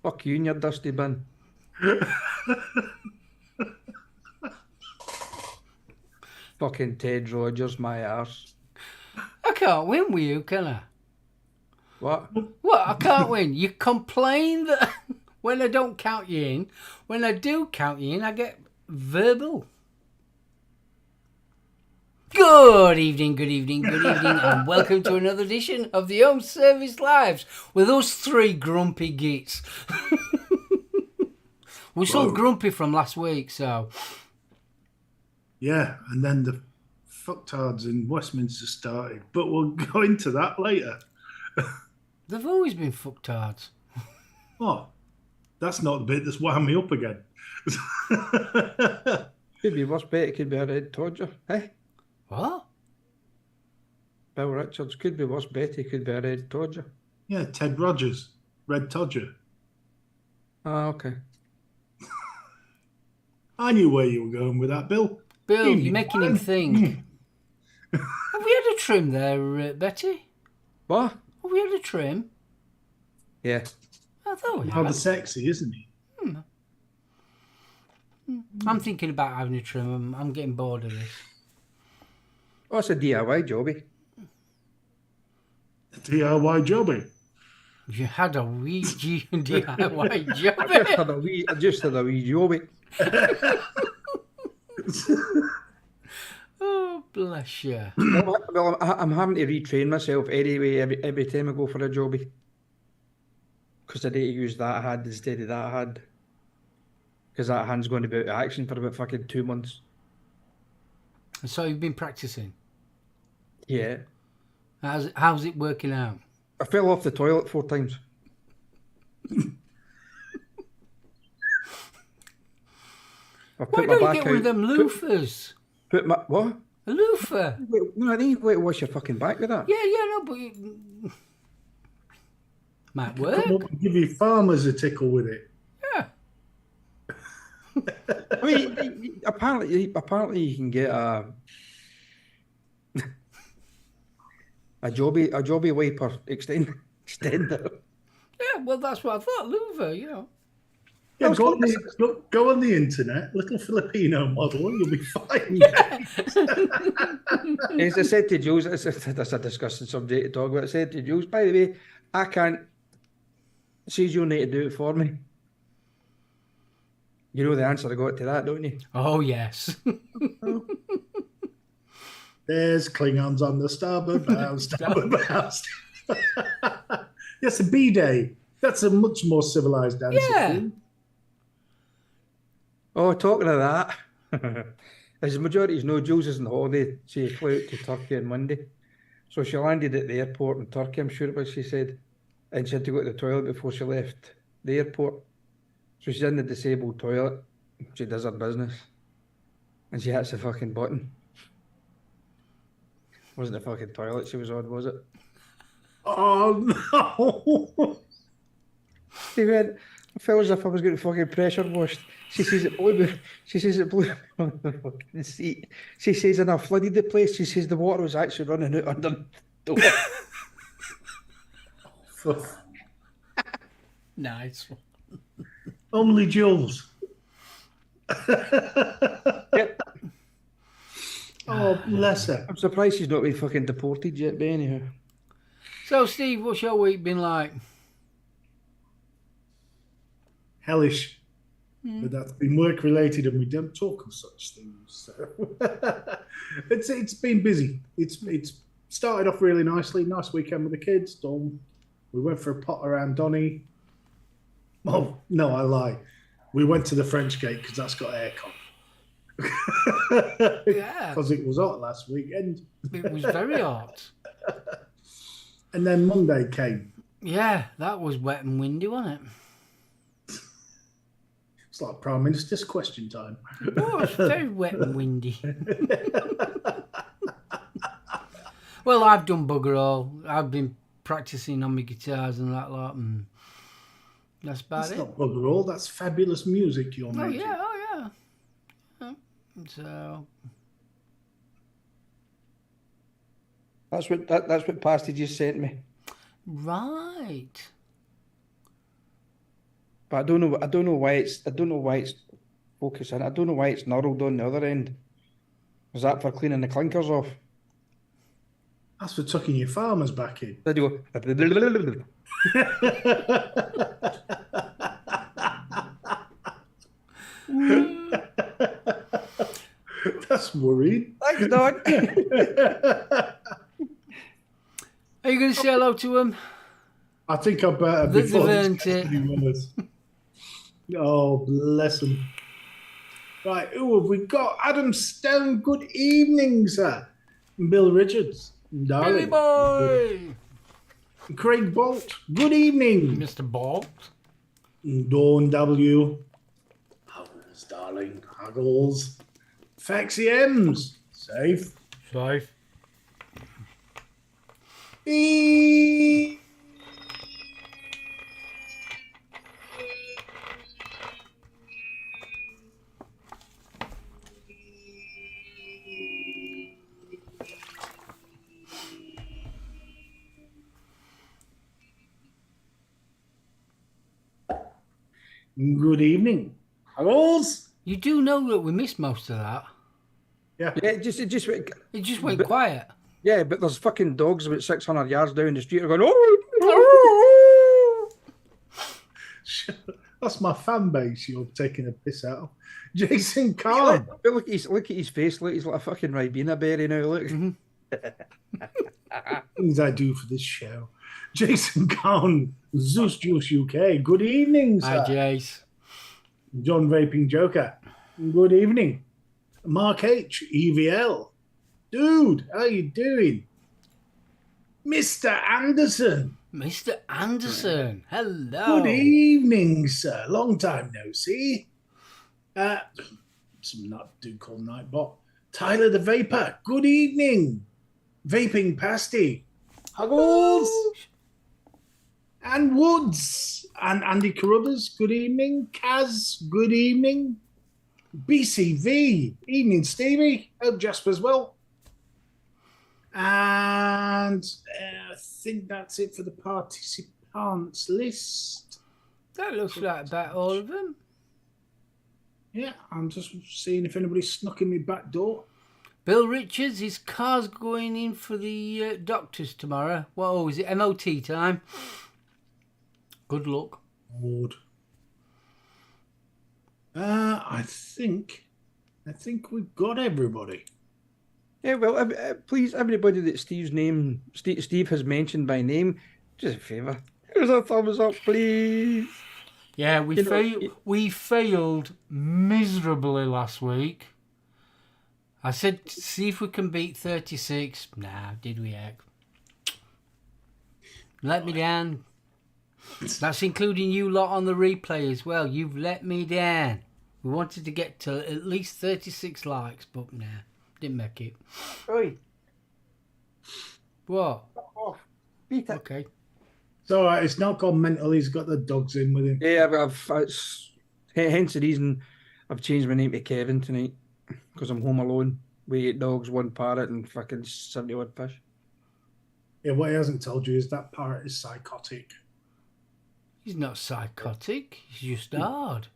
Fuck you and your dusty bin. Fucking Ted Rogers, my arse. I can't win with you, can I? What? What? I can't win. You complain that when I don't count you in. When I do count you in, I get verbal. Good evening, and welcome to another edition of the Home Service Lives with us three grumpy gits. We're so grumpy from last week, so... Yeah, and then the fucktards in Westminster started, but we'll go into that later. They've always been fucktards. Oh, that's not the bit that's wound me up again. Could be worse, bet it could be a red Todger, eh? What? Bill Richards, could be worse, Betty could be a red Todger. Yeah, Ted Rogers, Red Todger. Ah, okay. I knew where you were going with that, Bill. Bill, you're making him think. Have we had a trim there, Betty? What? Have we had a trim? Yeah. I thought we Rather had. sexy, isn't he? I'm thinking about having a trim. I'm getting bored of this. Oh, it's a DIY jobby. DIY jobby. You had a wee DIY job. I just had a wee jobby. Oh, bless you. Well, I'm having to retrain myself anyway every time I go for a jobby. Because I need to use that hand instead of that hand. Because that hand's going to be out of action for about fucking 2 months. And so you've been practicing? Yeah. How's it working out? I fell off the toilet 4 times. Why don't you get one of them loofers? Put my... What? A loofah? Wait, no, I need to wash your fucking back with that. Yeah, no, but... Might work. Come up and give you farmers a tickle with it. Yeah. I mean, apparently you can get a jobby wiper extender. Yeah, well, that's what I thought. Loofah, you know. Yeah, go on the internet, little Filipino model, and you'll be fine. As I said to Jules, that's a disgusting subject to talk about. I said to Jules, by the way, I can't. Says you'll need to do it for me. You know the answer I got to that, don't you? Oh, yes. There's Klingons on the starboard bow, Yes, a B-Day. That's a much more civilized answer. Yeah. Oh, talking of that, as the majority know, Jules is on holiday. She flew out to Turkey on Monday. So she landed at the airport in Turkey, I'm sure it was, she said. And she had to go to the toilet before she left the airport. So she's in the disabled toilet. She does her business. And she hits the fucking button. Wasn't the fucking toilet she was on, was it? Oh, no. She went, I felt as if I was getting fucking pressure washed. She says it blew. She says it blew on the fucking seat. She says, and I flooded the place. She says the water was actually running out under the door. Nice. Only Jules. Yep. Oh, bless her. I'm surprised she's not been fucking deported yet, but anyhow. So, Steve, what's your week been like? Hellish. But that's been work related, and we don't talk of such things. So it's been busy. It's started off really nicely. Nice weekend with the kids. Done. We went for a pot around Donny. Oh no, I lie. We went to the French Gate because that's got aircon. Yeah. Because it was hot last weekend. It was very hot. And then Monday came. Yeah, that was wet and windy, wasn't it? It's like Prime Minister's question time. It was very wet and windy. Well, I've done bugger all. I've been practicing on my guitars and that lot, and that's about That's it. not bugger all. That's fabulous music you're making. Oh yeah. So That's what Pasty just sent me. Right. But I don't know why it's focusing. I don't know why it's knurled on the other end. Is that for cleaning the clinkers off? That's for tucking your farmers back in. Then you go. That's worrying. Thanks, Don. Are you going to say hello to him? I think I better They've before this earned gets it. any worse. Oh, bless them. Right, who have we got? Adam Stone, good evening, sir. And Bill Richards, Billy darling. boy! Craig Bolt, good evening. Mr. Bolt. Dawn W. Huggles, darling. Huggles. Faxy M's. Safe. Safe. E. Good evening. Huggles. You do know that we missed most of that. Yeah. Yeah, it just went. It just went quiet. Yeah, but there's fucking dogs about 600 yards down the street are going, oh! That's my fan base you're taking a piss out of. Jason Kahn. Look at his face. Look, he's like a fucking Ribena berry now. Look. Things I do for this show. Jason Kahn, Zeus Juice UK. Good evening, sir. Hi, Jace. John Vaping Joker. Good evening. Mark H, EVL. Dude, how you doing? Mr. Anderson. Mr. Anderson. Hello. Good evening, sir. Long time no see. Some dude called Nightbot. Tyler the Vapor. Good evening. Vaping Pasty. Huggles. And Woods. And Andy Carruthers. Good evening. Kaz. Good evening. BCV. Evening, Stevie. Hope Jasper's well. And I think that's it for the participants list. That looks like about all of them. Yeah, I'm just seeing if anybody snuck in my back door. Bill Richards, his car's going in for the doctors tomorrow. Whoa, is it MOT time? Good luck. Lord. I think we've got everybody. Yeah, well, please, everybody that Steve has mentioned by name, just a favour. Here's a thumbs up, please. Yeah, we failed miserably last week. I said, see if we can beat 36. Nah, did we, heck? Let me down. That's including you lot on the replay as well. You've let me down. We wanted to get to at least 36 likes, but nah, didn't make it. Oi. What? Off. Beat it. Okay. It's all right. It's not gone mental. He's got the dogs in with him. Yeah, hence the reason I've changed my name to Kevin tonight, because I'm home alone with 8 dogs, 1 parrot, and fucking 70-odd fish. Yeah, what he hasn't told you is that parrot is psychotic. He's not psychotic. He's just hard.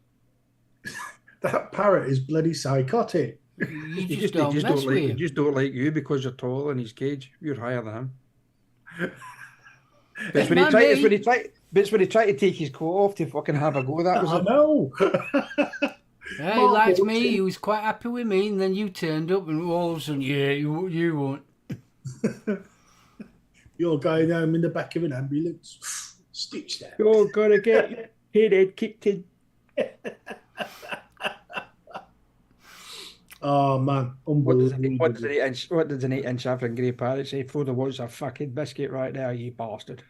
That parrot is bloody psychotic. You just don't mess with He him. just don't like you because you're tall in his cage. You're higher than him. But it's when he tried to take his coat off to fucking have a go. That was I it. know. Yeah, he liked me. He was quite happy with me, and then you turned up, and all of a sudden, yeah, you won't. You're going home in the back of an ambulance. Stitched out. You're gonna get your head kicked in. Oh man, What does unbelievable. an 8-inch African grey parrot say? Throw the words a fucking biscuit right now, you bastard.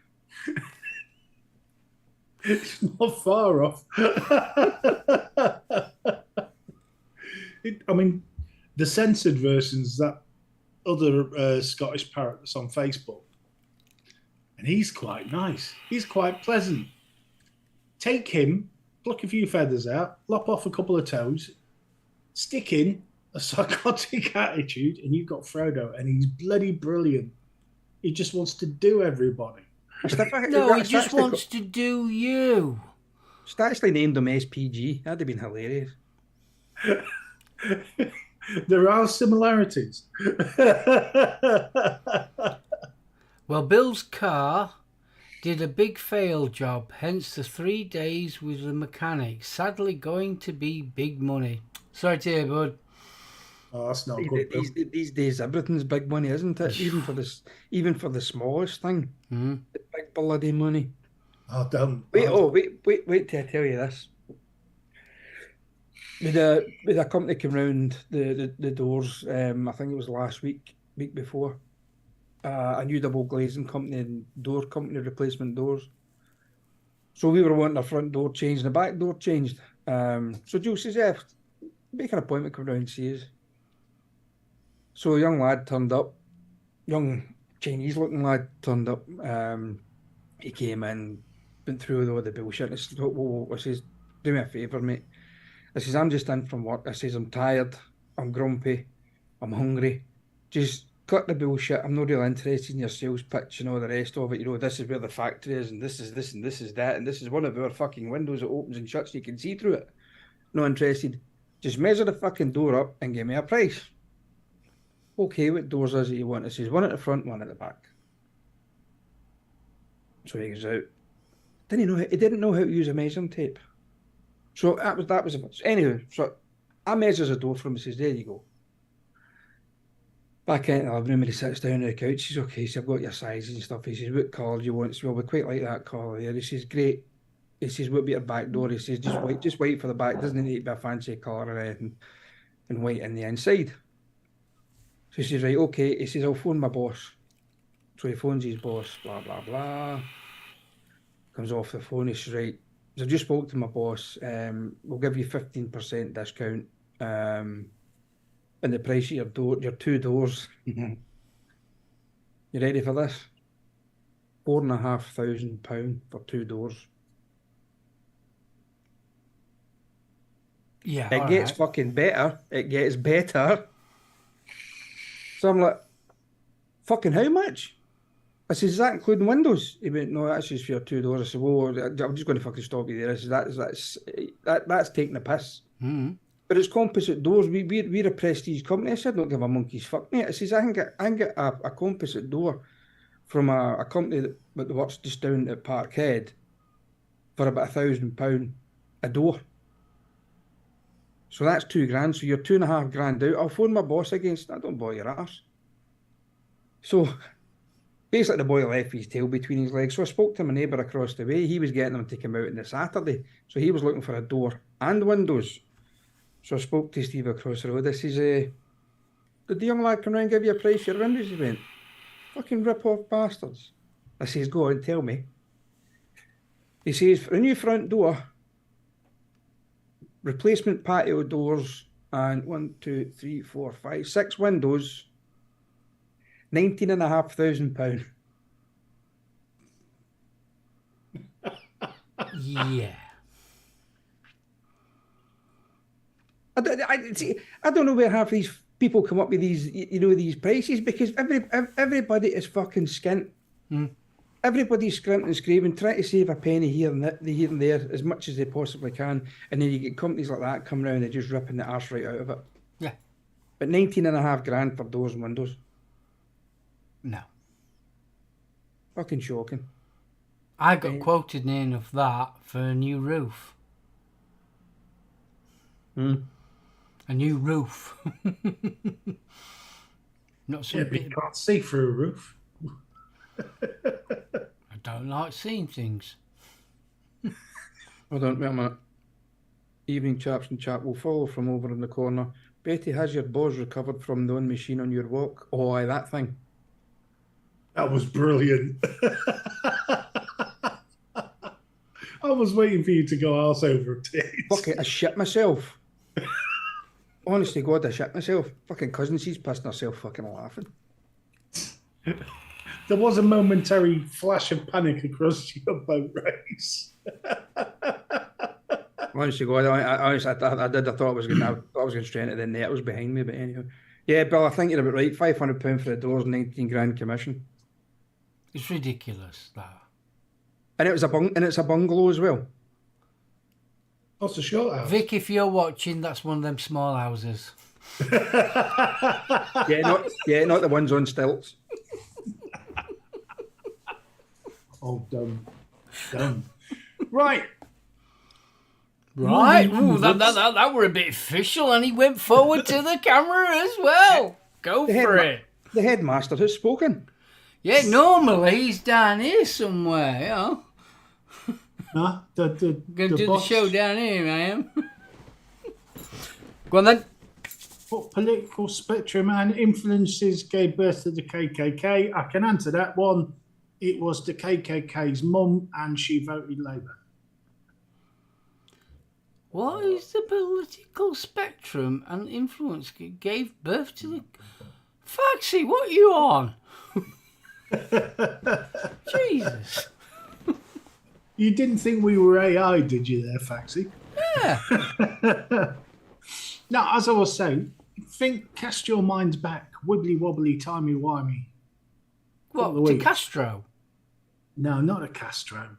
It's not far off. I mean, the censored version's that other Scottish parrot that's on Facebook. And he's quite nice. He's quite pleasant. Take him, pluck a few feathers out, lop off a couple of toes, stick in a psychotic attitude, and you've got Frodo, and he's bloody brilliant. He just wants to do everybody. No, he just wants to do you. Just actually named him SPG. That'd have been hilarious. There are similarities. Well, Bill's car did a big fail job, hence the 3 days with the mechanic. Sadly going to be big money. Sorry to hear, bud. Oh, that's not good. These days, everything's big money, isn't it? Even for the smallest thing. Mm. It's big bloody money. Oh, don't. Wait till I tell you this. With a company came round the doors, I think it was last week before. A new double glazing company and door company, replacement doors. So we were wanting our front door changed and the back door changed. So Joe says, yeah, make an appointment, come round and see us. So a young lad turned up, young Chinese looking lad turned up. He came in, went through all the bullshit. I said, whoa. I says, do me a favour, mate. I says, I'm just in from work. I says, I'm tired, I'm grumpy, I'm hungry. Just cut the bullshit. I'm not really interested in your sales pitch and all the rest of it. You know, this is where the factory is, and this is this, and this is that, and this is one of our fucking windows that opens and shuts, so you can see through it. Not interested. Just measure the fucking door up and give me a price. Okay, what doors is it you want? It says one at the front, one at the back. So he goes out. He didn't know how to use a measuring tape. So that was anyway. So I measures a door for him. He says, "There you go." Back in the living room, he sits down on the couch. He says, "Okay, so I've got your sizes and stuff." He says, "What colour do you want?" So, "Well, we quite like that colour there." He says, "Great." He says, "What about your back door?" He says, just wait for the back. Doesn't need to be a fancy colour or anything, and white in the inside." So he says, "Right, okay." He says, "I'll phone my boss." So he phones his boss. Blah blah blah. Comes off the phone. He says, "Right, so I just spoke to my boss. We'll give you 15% discount. And the price of your two doors." You ready for this? £4,500 for 2 doors. Yeah, it gets fucking better. It gets better. So I'm like, fucking how much? I said, "Is that including windows?" He went, "No, that's just for your 2 doors." I said, "Well, I'm just going to fucking stop you there." I said, that's taking the piss. Mm. But it's composite doors. We're a prestige company. I said, "Don't give a monkey's fuck, mate." I says, I can get a composite door from a company that works just down at Parkhead for about £1,000 a door. So that's £2,000. So you're £2,500 out. I'll phone my boss against that. Don't bother your ass. So basically, the boy left his tail between his legs. So I spoke to my neighbour across the way. He was getting them to come out on the Saturday. So he was looking for a door and windows. So I spoke to Steve across the road. I says, "Did the young lad come round and give you a price for your windows?" He went, "Fucking rip-off bastards." I says, "Go on, tell me." He says, "For a new front door, replacement patio doors, and 1, 2, 3, 4, 5, 6 windows, £19,500. Yeah. I don't know where half these people come up with these prices, because everybody is fucking skint. Mm. Everybody's scrimping and scraping, trying to save a penny here and there as much as they possibly can, and then you get companies like that come round and just ripping the arse right out of it. Yeah. But £19,500 for doors and windows. No. Fucking shocking. I got quoted near of that for a new roof. A new roof. Not some but you can't see through a roof. I don't like seeing things. Hold on, wait a minute. Evening, chaps and chat will follow from over in the corner. Betty, has your balls recovered from the machine on your walk? Oh, aye, that thing. That was brilliant. I was waiting for you to go arse over it. Fuck it, I shit myself. Honestly, God, I shit myself. Fucking cousin, she's pissing herself fucking laughing. There was a momentary flash of panic across your boat race. Honestly, God, I thought I was going straight into the net. It was behind me, but anyway. Yeah, Bill, I think you're about right. £500 for the doors, 19 grand commission. It's ridiculous, that. And it's a bungalow as well. What's the short house? Vic, if you're watching, that's one of them small houses. Not the ones on stilts. Oh, dumb. Right. Right. Ooh, that were a bit official, and he went forward to the camera as well. Go for it. The headmaster has spoken. Yeah, normally he's down here somewhere, you know. Huh? Gonna do the boss, show down here, I am. Go on then. What political spectrum and influences gave birth to the KKK? I can answer that one. It was the KKK's mum, and she voted Labour. What is the political spectrum and influence gave birth to the... Faxi, what are you on? Jesus. You didn't think we were AI, did you there, Faxi? Yeah. Now, as I was saying, cast your minds back, wibbly wobbly, timey wimey. What, to Castro? No, not a Castro.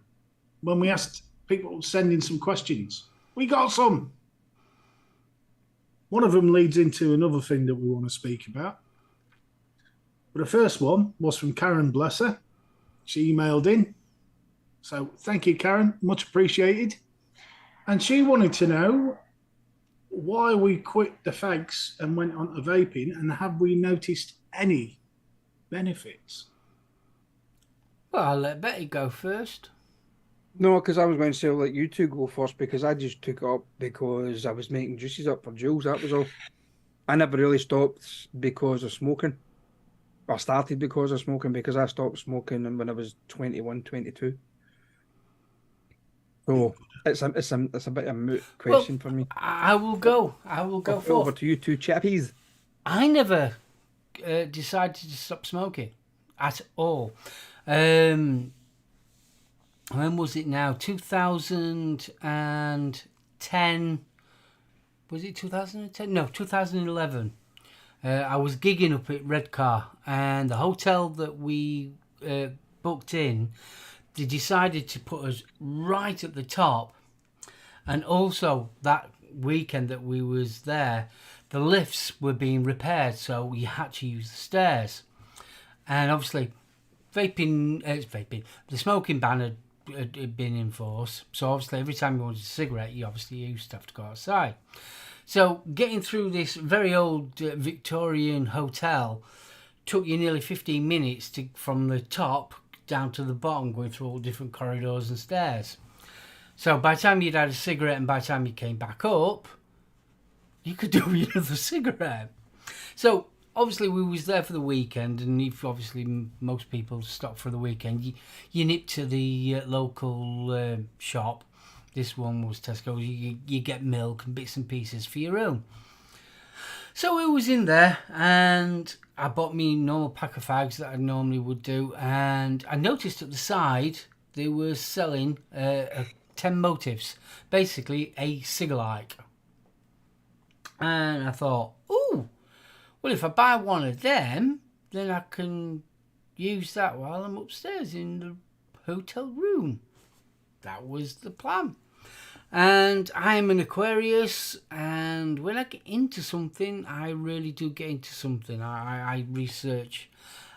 When we asked people to send in some questions, we got some. One of them leads into another thing that we want to speak about. But the first one was from Karen Blesser. She emailed in. So thank you, Karen. Much appreciated. And she wanted to know why we quit the fags and went on to vaping, and have we noticed any benefits? Well, I'll let Betty go first. No, because I was going to say, I'll let you two go first, because I just took it up because I was making juices up for Jules, that was all. I never really stopped because of smoking. I started because of smoking, because I stopped smoking when I was 21, 22. So it's a bit of a moot question for me. I will go for over to you two chappies. I never decided to stop smoking at all. When was it now? 2010. Was it 2010? No, 2011. I was gigging up at Redcar, and the hotel that we booked in, they decided to put us right at the top. And also that weekend that we was there, the lifts were being repaired, so we had to use the stairs. And obviously, the smoking ban had been in force. So obviously, every time you wanted a cigarette, you obviously used to have to go outside. So getting through this very old Victorian hotel took you nearly 15 minutes from the top down to the bottom, going through all different corridors and stairs. So by the time you'd had a cigarette and by the time you came back up, you could do another cigarette. So obviously we was there for the weekend, and if obviously most people stop for the weekend, you nip to the local shop. This one was Tesco. You get milk and bits and pieces for your own. So we was in there, and I bought me normal pack of fags that I normally would do, and I noticed at the side they were selling 10 motives, basically a cigar-like. And I thought, ooh, well, if I buy one of them, then I can use that while I'm upstairs in the hotel room. That was the plan. And I'm an Aquarius, and when I get into something, I really do get into something. I research,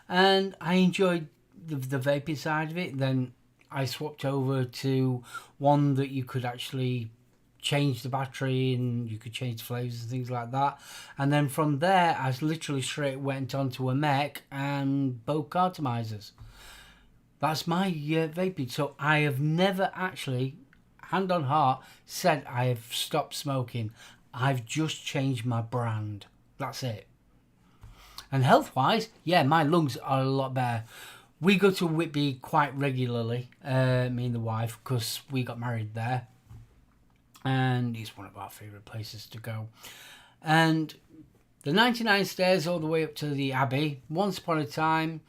and I enjoyed the vaping side of it. Then I swapped over to one that you could actually change the battery, and you could change the flavours and things like that. And then from there, I literally straight went onto a mech and both cartomizers. That's my vaping. So I have never actually, hand on heart, said I have stopped smoking. I've just changed my brand. That's it. And health-wise, yeah, my lungs are a lot better. We go to Whitby quite regularly, me and the wife, because we got married there. And it's one of our favourite places to go. And the 99 stairs all the way up to the Abbey, once upon a time,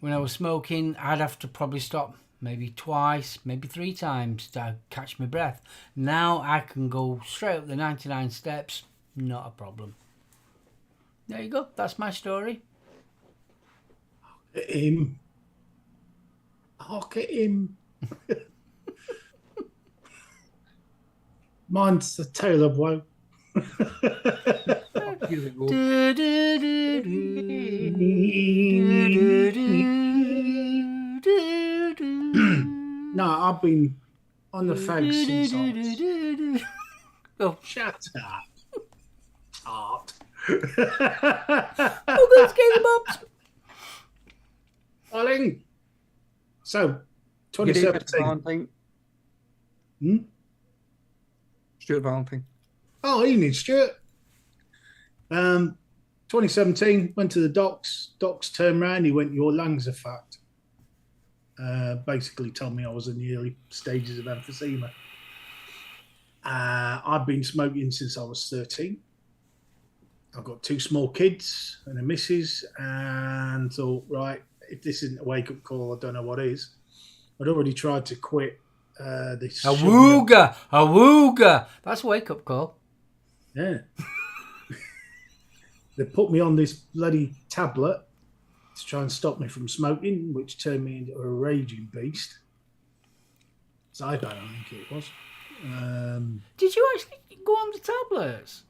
when I was smoking, I'd have to probably stop maybe twice, maybe 3 times to catch my breath. Now I can go straight up the 99 steps, not a problem. There you go, that's my story. Hark at him. Mine's the tale of woe. Oh, here we go. Do, do, do, do, do, do, do, do. No, I've been on the fags since I was... Oh, Shut up. Tart. oh, let's get the bobs. Darling. So, Good day, Mr. 2017. Valentine. Hmm? Stuart Valentine. Oh, evening, Stuart. 2017, went to the docks. Docks turned around. He went, your lungs are fucked. Basically told me I was in the early stages of emphysema. I've been smoking since I was 13. I've got 2 small kids and a missus, and thought, right, if this isn't a wake-up call, I don't know what is. I'd already tried to quit this. Awooga. That's a wake-up call. Yeah. They put me on this bloody tablet to try and stop me from smoking, which turned me into a raging beast. Zyban, I think it was. Did you actually go on the tablets?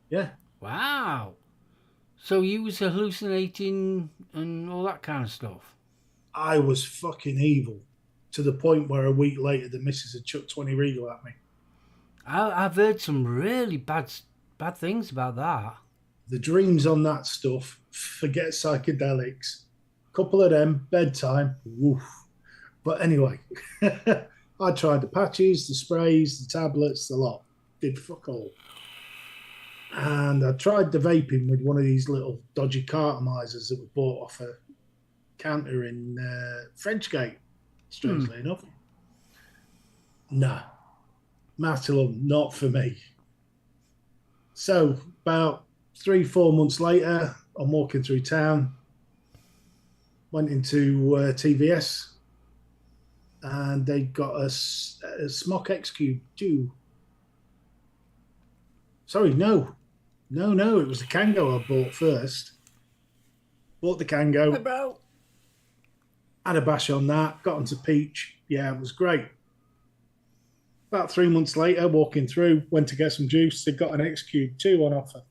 Yeah. Wow. So you was hallucinating and all that kind of stuff? I was fucking evil to the point where a week later the missus had chucked 20 Regal at me. I've heard some really bad things about that. The dreams on that stuff, forget psychedelics. Couple of them, bedtime, woof. But anyway, I tried the patches, the sprays, the tablets, the lot. Did fuck all. And I tried the vaping with one of these little dodgy cartomizers that we bought off a counter in Frenchgate, strangely enough. No. Matalum, not for me. So about 3-4 months later, I'm walking through town, went into TVS, and they got a Smock X Cube 2. Sorry, no, it was the Kango I bought first. Bought the Kango. Hey, bro. Had a bash on that, got onto Peach. Yeah, it was great. About 3 months later, walking through, went to get some juice. They got an X Cube 2 on offer.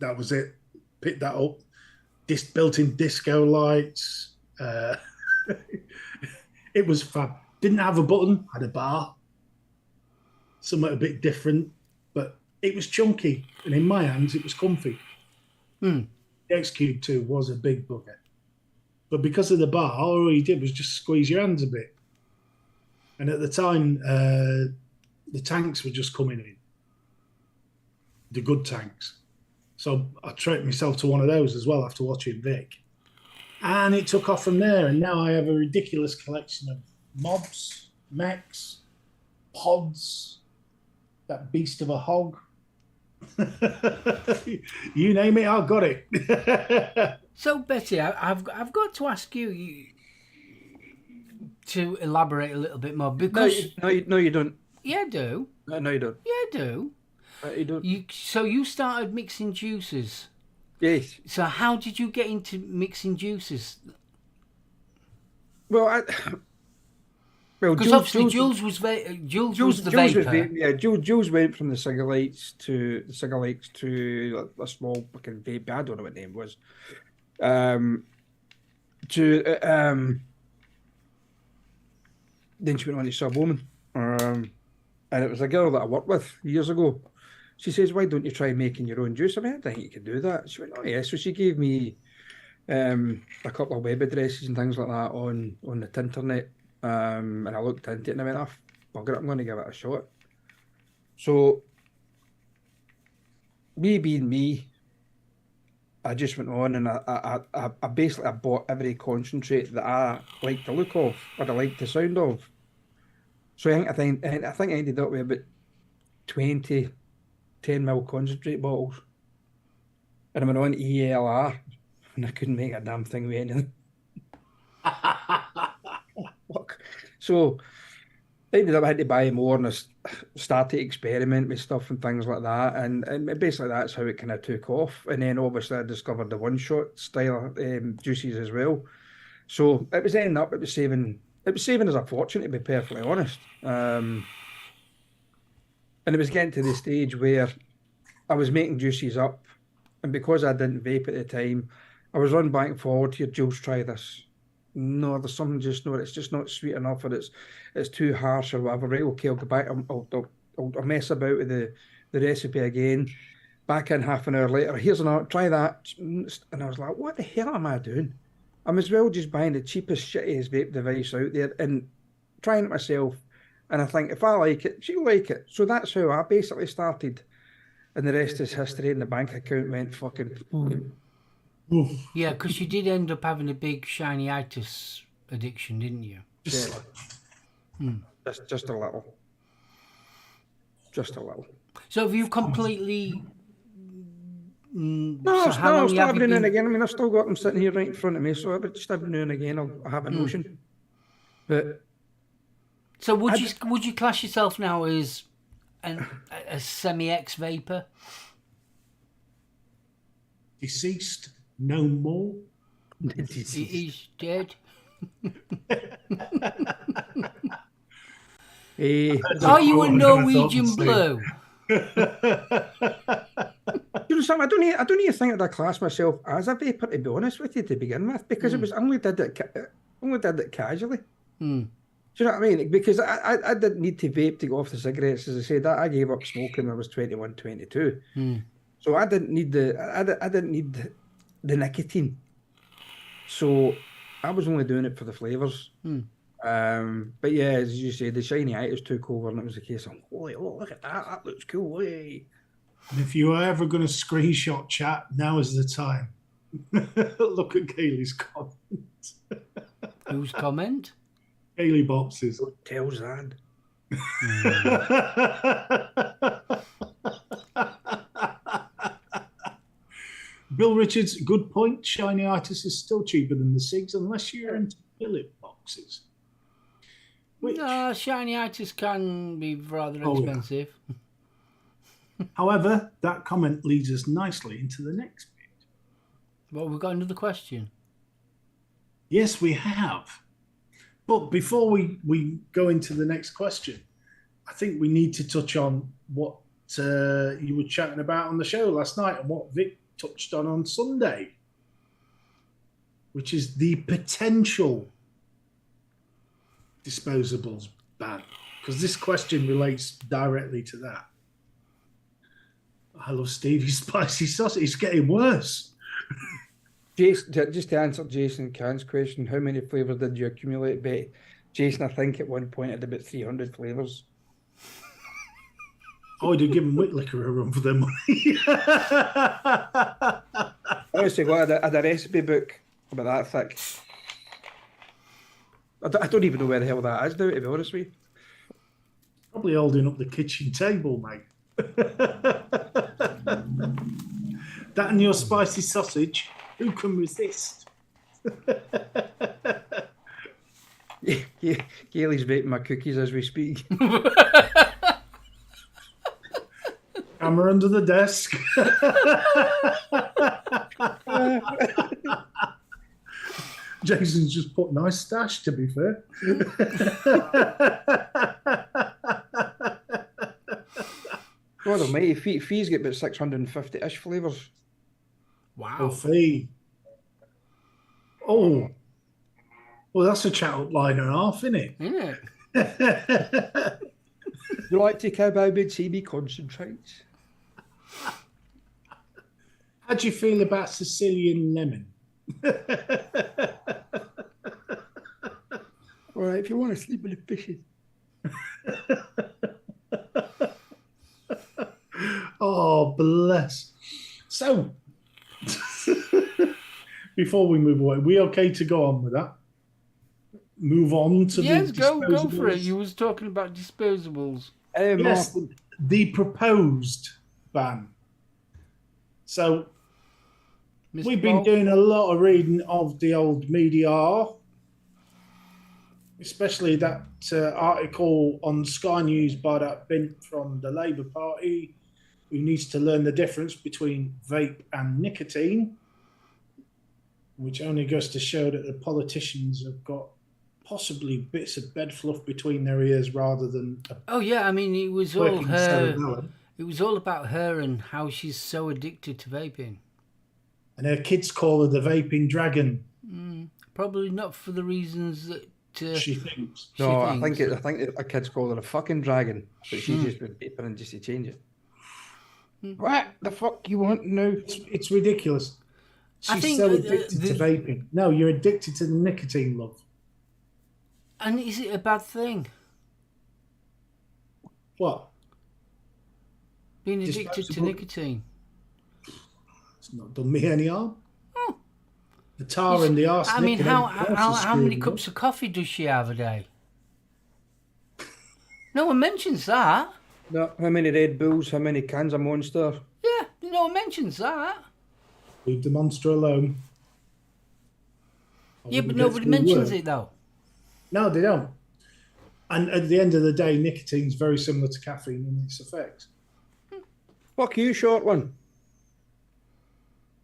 That was it. Picked that up. Built-in disco lights. It was fab. Didn't have a button, had a bar. Somewhat a bit different, but it was chunky. And in my hands, it was comfy. The X Cube 2 was a big bugger. But because of the bar, all he did was just squeeze your hands a bit. And at the time, the tanks were just coming in. The good tanks. So I treated myself to one of those as well after watching Vic. And it took off from there. And now I have a ridiculous collection of mobs, mechs, pods, that beast of a hog. You name it, I've got it. So, Betty, I've got to ask you to elaborate a little bit more because... No, you don't. Yeah, I do. No, you don't. Yeah, I do. You don't. So you started mixing juices. Yes. So how did you get into mixing juices? Well, Because obviously Jules was the vapor. Jules went from the cigarettes to a small fucking vape. I don't know what the name was. Then she went on to SoulOhm, and it was a girl that I worked with years ago. She says, "Why don't you try making your own juice?" I mean, I think you could do that. She went, "Oh yeah." So she gave me a couple of web addresses and things like that on the internet. And I looked into it and I went, bugger it, I'm going to give it a shot. So, me being me, I just went on and I basically bought every concentrate that I liked the look of or I liked the sound of. So I think I ended up with about 20 10ml concentrate bottles. And I went on ELR and I couldn't make a damn thing with anything. So I ended up having to buy more and I started to experiment with stuff and things like that. And basically that's how it kind of took off. And then obviously I discovered the one-shot style juices as well. So it was ending up, it was saving us a fortune, to be perfectly honest. And it was getting to the stage where I was making juices up, and because I didn't vape at the time, I was running back and forward here, Jules, try this. No, there's something just no, it's just not sweet enough, or it's too harsh or whatever. Right, okay, I'll go back. I'll mess about with the recipe again. Back in half an hour later, here's another, try that. And I was like, what the hell am I doing? I'm as well just buying the cheapest, shittiest vape device out there and trying it myself. And I think if I like it, she'll like it. So that's how I basically started. And the rest is history, and the bank account went fucking. Oof. Yeah, because you did end up having a big shiny-itis addiction, didn't you? Just Just a little. Just a little. So have you completely... No, so how I'll long still have every you now and been... again. I mean, I've still got them sitting here right in front of me, so just every now and again I'll have a notion. But So would you class yourself now as a semi-ex vapor? deceased, no more. He's dead. Are you a Norwegian blue? You know something? I don't even think that I class myself as a vapor, to be honest with you, to begin with, because it was only did it casually. Do you know what I mean? Because I didn't need to vape to go off the cigarettes. As I said, I gave up smoking when I was 21, 22. So I didn't need the nicotine. So I was only doing it for the flavours. But yeah, as you say, the shiny-itis took over, and it was a case of, oh, look at that, that looks cool, hey. And if you are ever going to screenshot chat, now is the time. Look at Kaylee's comment. Whose comment? Kaylee Boxes. Don't tell Zad. Bill Richards, good point. Shiny-itis is still cheaper than the cigs unless you're into billet boxes. Which, No, shiny-itis can be rather expensive. Yeah. However, that comment leads us nicely into the next bit. Well, we've got another question. Yes, we have. But before we go into the next question, I think we need to touch on what you were chatting about on the show last night and what Vic touched on Sunday, which is the potential disposables ban, because this question relates directly to that. I love Stevie's spicy sausage. It's getting worse. Jason, just to answer Jason Cahn's question, how many flavours did you accumulate, Betty? Jason, I think at one point had about 300 flavours. I would have given Whitlicker a run for their money. Honestly, I had a recipe book about that thick. I don't even know where the hell that is now, to be honest with you. Probably holding up the kitchen table, mate. That and your spicy sausage, who can resist? Gailey's baking my cookies as we speak. Camera under the desk. Jason's just put nice stash, to be fair. God almighty, Fee's get about 650-ish flavours. Wow. Oh, Fee. Oh. Well, that's a chat up line and a half, isn't it? Isn't it? You like to come out and see me concentrate? How do you feel about Sicilian lemon? All right, if you want to sleep with the fishes. Oh, bless. So, before we move away, we okay to go on with that? Move on to Yes, the go for it. disposables? You was talking about disposables. Yes, the proposed ban. So, Mr. we've been Bolt? doing a lot of reading of the old media, especially that article on Sky News by that bint from the Labour Party, who needs to learn the difference between vape and nicotine. which only goes to show that the politicians have got possibly bits of bed fluff between their ears rather than a Oh yeah, I mean, it was all working her. cerebellum. It was all about her and how she's so addicted to vaping. And her kids call her the vaping dragon. Probably not for the reasons that She thinks. she No, thinks. I think a kid's called her a fucking dragon, but she's just been papering just to change it. What the fuck you want now? It's ridiculous. I She's think, so addicted to vaping. No, you're addicted to the nicotine, love. And is it a bad thing? What? Being addicted to Disposable. nicotine. It's not done me any harm. The tar and the arsenic. I mean, and how everything else is how many screwing cups up. of coffee does she have a day? No one mentions that. No, how many Red Bulls, how many cans of Monster? Yeah, no one mentions that. Leave the monster alone. I Yeah, but wouldn't get nobody through mentions work. it though. No, they don't. And at the end of the day, nicotine's very similar to caffeine in its effects. Fuck you, short one.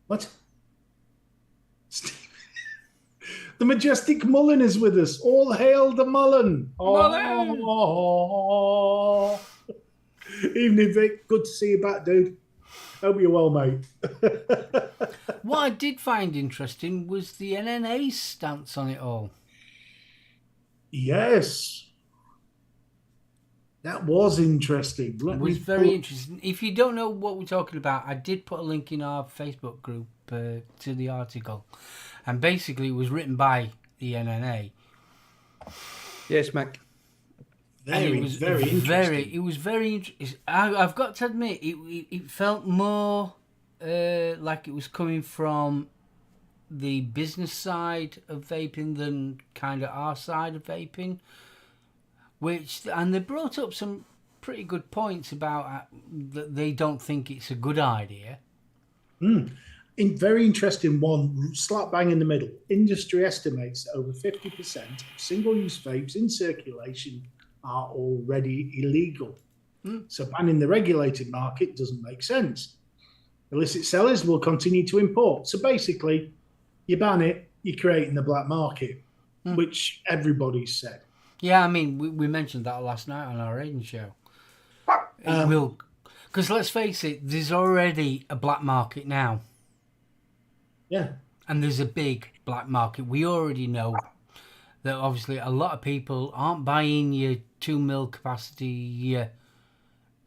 What? The majestic Mullen is with us. All hail the Mullen. Mullen! Oh. Evening, Vic. Good to see you back, dude. Hope you're well, mate. What I did find interesting was the NNA's stance on it all. Yes. That was interesting. It was very interesting. If you don't know what we're talking about, I did put a link in our Facebook group to the article. And basically, it was written by the NNA. Yes, Mick. Very, very interesting. It was very interesting. I've got to admit, it felt more like it was coming from the business side of vaping than kind of our side of vaping. And they brought up some pretty good points about that they don't think it's a good idea. Very interesting one, slap bang in the middle. Industry estimates that over 50% of single-use vapes in circulation are already illegal. So banning the regulated market doesn't make sense. Illicit sellers will continue to import. So basically, you ban it, you're creating the black market, which everybody's said. Yeah, I mean, we mentioned that last night on our radio show. It will, because let's face it, there's already a black market now. Yeah. And there's a big black market. We already know that obviously a lot of people aren't buying your 2 mil capacity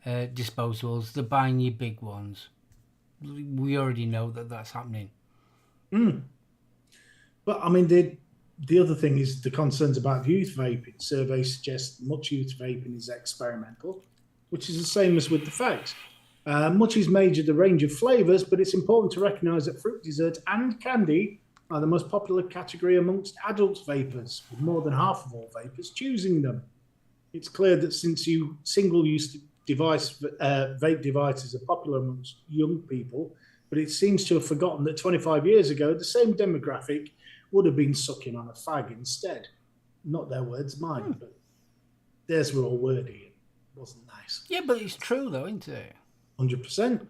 disposables. They're buying your big ones. We already know that that's happening. But I mean, the other thing is the concerns about youth vaping. Surveys suggest much youth vaping is experimental, which is the same as with the facts. Much is majored a range of flavours, but it's important to recognise that fruit dessert and candy are the most popular category amongst adult vapers, with more than half of all vapers choosing them. It's clear that since single-use vape devices are popular amongst young people, but it seems to have forgotten that 25 years ago, the same demographic would have been sucking on a fag instead. Not their words, mine, but theirs were all wordy. It wasn't nice. Yeah, but it's true though, isn't it? 100%.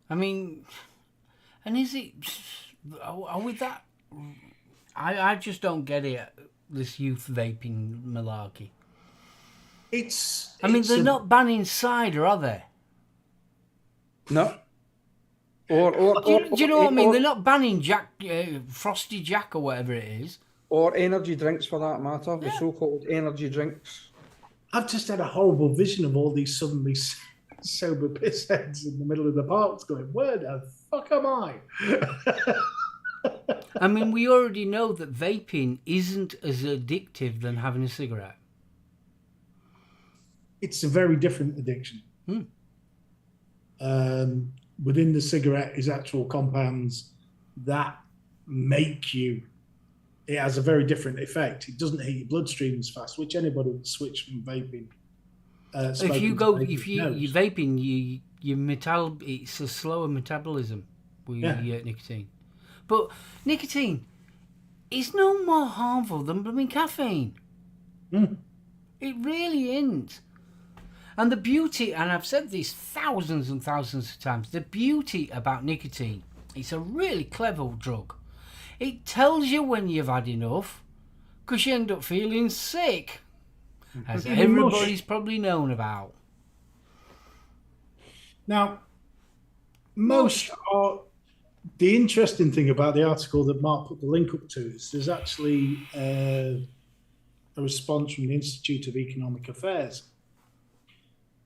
I mean, and is it? Are we that? I just don't get it. This youth vaping malarkey. I mean, they're not banning cider, are they? No. Do you know what I mean? They're not banning Frosty Jack or whatever it is. Or energy drinks for that matter, the so-called energy drinks. I've just had a horrible vision of all these suddenly sober pissheads in the middle of the parks going, where the fuck am I? I mean, we already know that vaping isn't as addictive than having a cigarette. It's a very different addiction. Within the cigarette is actual compounds that make you. It has a very different effect. It doesn't hit your bloodstream as fast, which anybody would switch from vaping. If you're vaping, it's a slower metabolism with nicotine. But nicotine is no more harmful than blooming caffeine. It really isn't. And the beauty, and I've said this thousands and thousands of times, the beauty about nicotine, it's a really clever drug. It tells you when you've had enough, because you end up feeling sick, as everybody's probably known about. Now, most are. The interesting thing about the article that Mark put the link up to is there's actually a response from the Institute of Economic Affairs.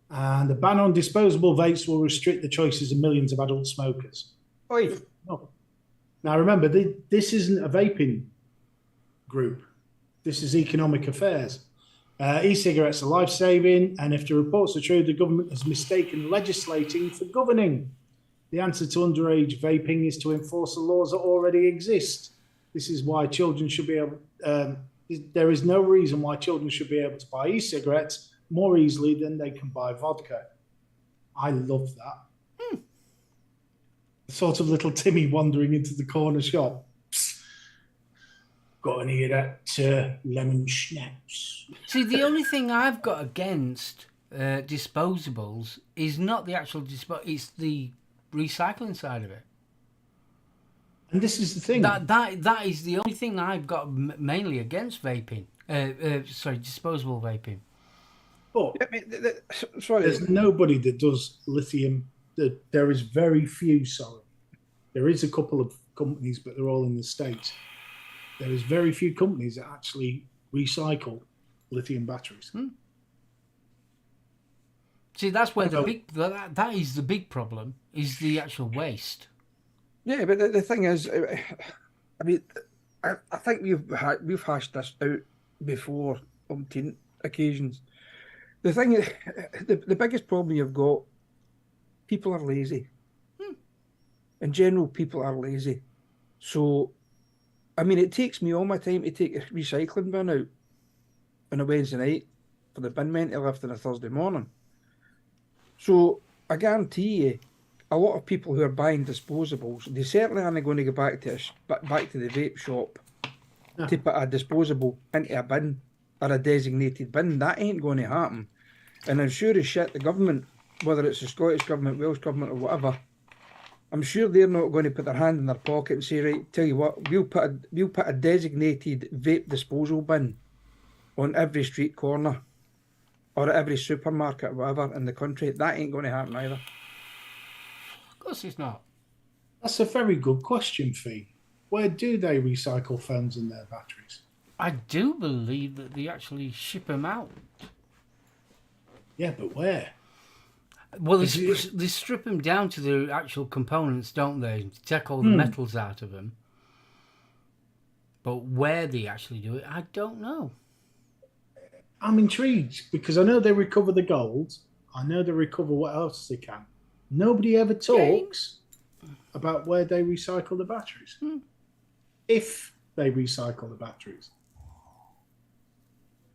And the ban on disposable vapes will restrict the choices of millions of adult smokers. Oi. Oh. Now, remember, this isn't a vaping group. This is Economic Affairs. E-cigarettes are life-saving, and if the reports are true, the government has mistaken legislating for governing. The answer to underage vaping is to enforce the laws that already exist. This is why children should be able. There is no reason why children should be able to buy e-cigarettes more easily than they can buy vodka. I love that. Sort of little Timmy wandering into the corner shop. Psst. Got any of that lemon schnapps? See, the only thing I've got against disposables is not the actual it's the recycling side of it. And this is the thing. That is the only thing I've got mainly against vaping. Disposable vaping. But I mean, sorry. there's nobody that does lithium. There is very few, sorry. There is a couple of companies, but they're all in the States. There is very few companies that actually recycle lithium batteries. See, that's where that is the big problem, is the actual waste. Yeah, but the thing is, I mean, I think we've hashed this out before on occasions. The thing is, the biggest problem you've got, people are lazy. In general, people are lazy. So, I mean, it takes me all my time to take a recycling bin out on a Wednesday night for the bin men to lift on a Thursday morning. So, I guarantee you, a lot of people who are buying disposables, they certainly aren't going to go back to the vape shop to put a disposable into a bin or a designated bin. That ain't going to happen. And I'm sure as shit the government, whether it's the Scottish government, Welsh government, or whatever, I'm sure they're not going to put their hand in their pocket and say, right, tell you what, we'll put a designated vape disposal bin on every street corner or at every supermarket or whatever in the country. That ain't going to happen either. Of course it's not. That's a very good question, Fee. Where do they recycle phones and their batteries? I do believe that they actually ship them out. Yeah, but where? Well, they strip them down to the actual components, don't they? Take all the metals out of them. But where they actually do it, I don't know. I'm intrigued because I know they recover the gold. I know they recover what else they can. Nobody ever talks about where they recycle the batteries. If they recycle the batteries.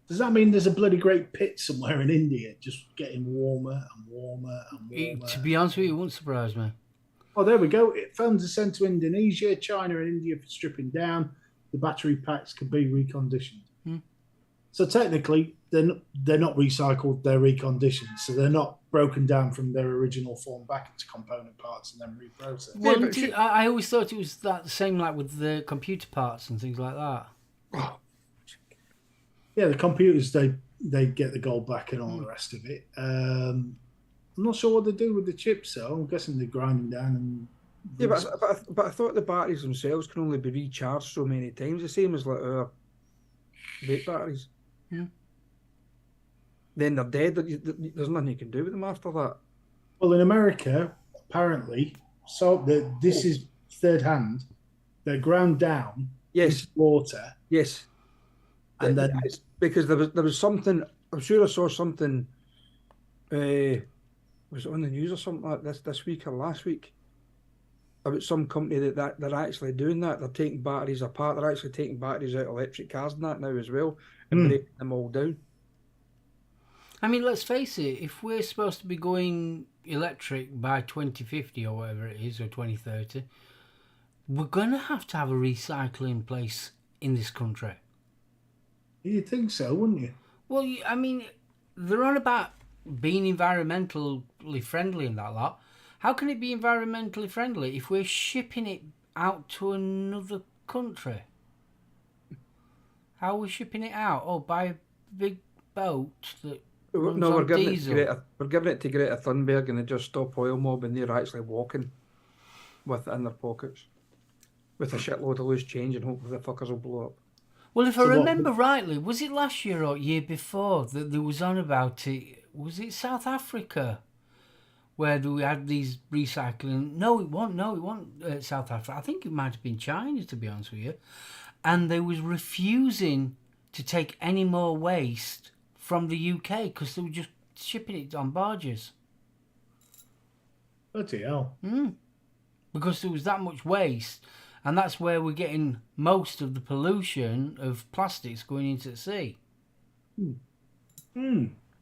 Does that mean there's a bloody great pit somewhere in India just getting warmer and warmer and warmer? To be honest with you, it wouldn't surprise me. Oh, there we go. Phones are sent to Indonesia, China and India for stripping down. The battery packs can be reconditioned. So technically, they're not recycled, they're reconditioned. So they're not broken down from their original form back into component parts and then reprocessed. Well, I always thought it was that same like with the computer parts and things like that. Yeah, the computers, they get the gold back and all the rest of it. I'm not sure what they do with the chips, though. I'm guessing they grind them down. And yeah, but I thought the batteries themselves can only be recharged so many times, the same as like our vape batteries. Then they're dead. There's nothing you can do with them after that. Well, in America, apparently, this is third hand. They're ground down. Yes. Into water. Yes. And then because there was something. I'm sure I saw something. Was it on the news or something like this week or last week? About some company that they're actually doing that. They're taking batteries apart. They're actually taking batteries out of electric cars and that now as well, and breaking them all down. I mean, let's face it. If we're supposed to be going electric by 2050 or whatever it is, or 2030, we're going to have a recycling place in this country. You'd think so, wouldn't you? Well, I mean, they're on about being environmentally friendly and that lot. How can it be environmentally friendly if we're shipping it out to another country. How are we shipping it out? Oh, by a big boat that runs No, on diesel. we're giving it to Greta Thunberg, and they just stop oil mob, and they're actually walking with it in their pockets with a shitload of loose change, and hopefully the fuckers will blow up. Well, if I So what- remember rightly, was it last year or year before that there was on about it? Was it South Africa where we had these recycling? No, it wasn't South Africa. I think it might have been China, to be honest with you. And they was refusing to take any more waste from the UK because they were just shipping it on barges. Bloody hell. Because there was that much waste, and that's where we're getting most of the pollution of plastics going into the sea.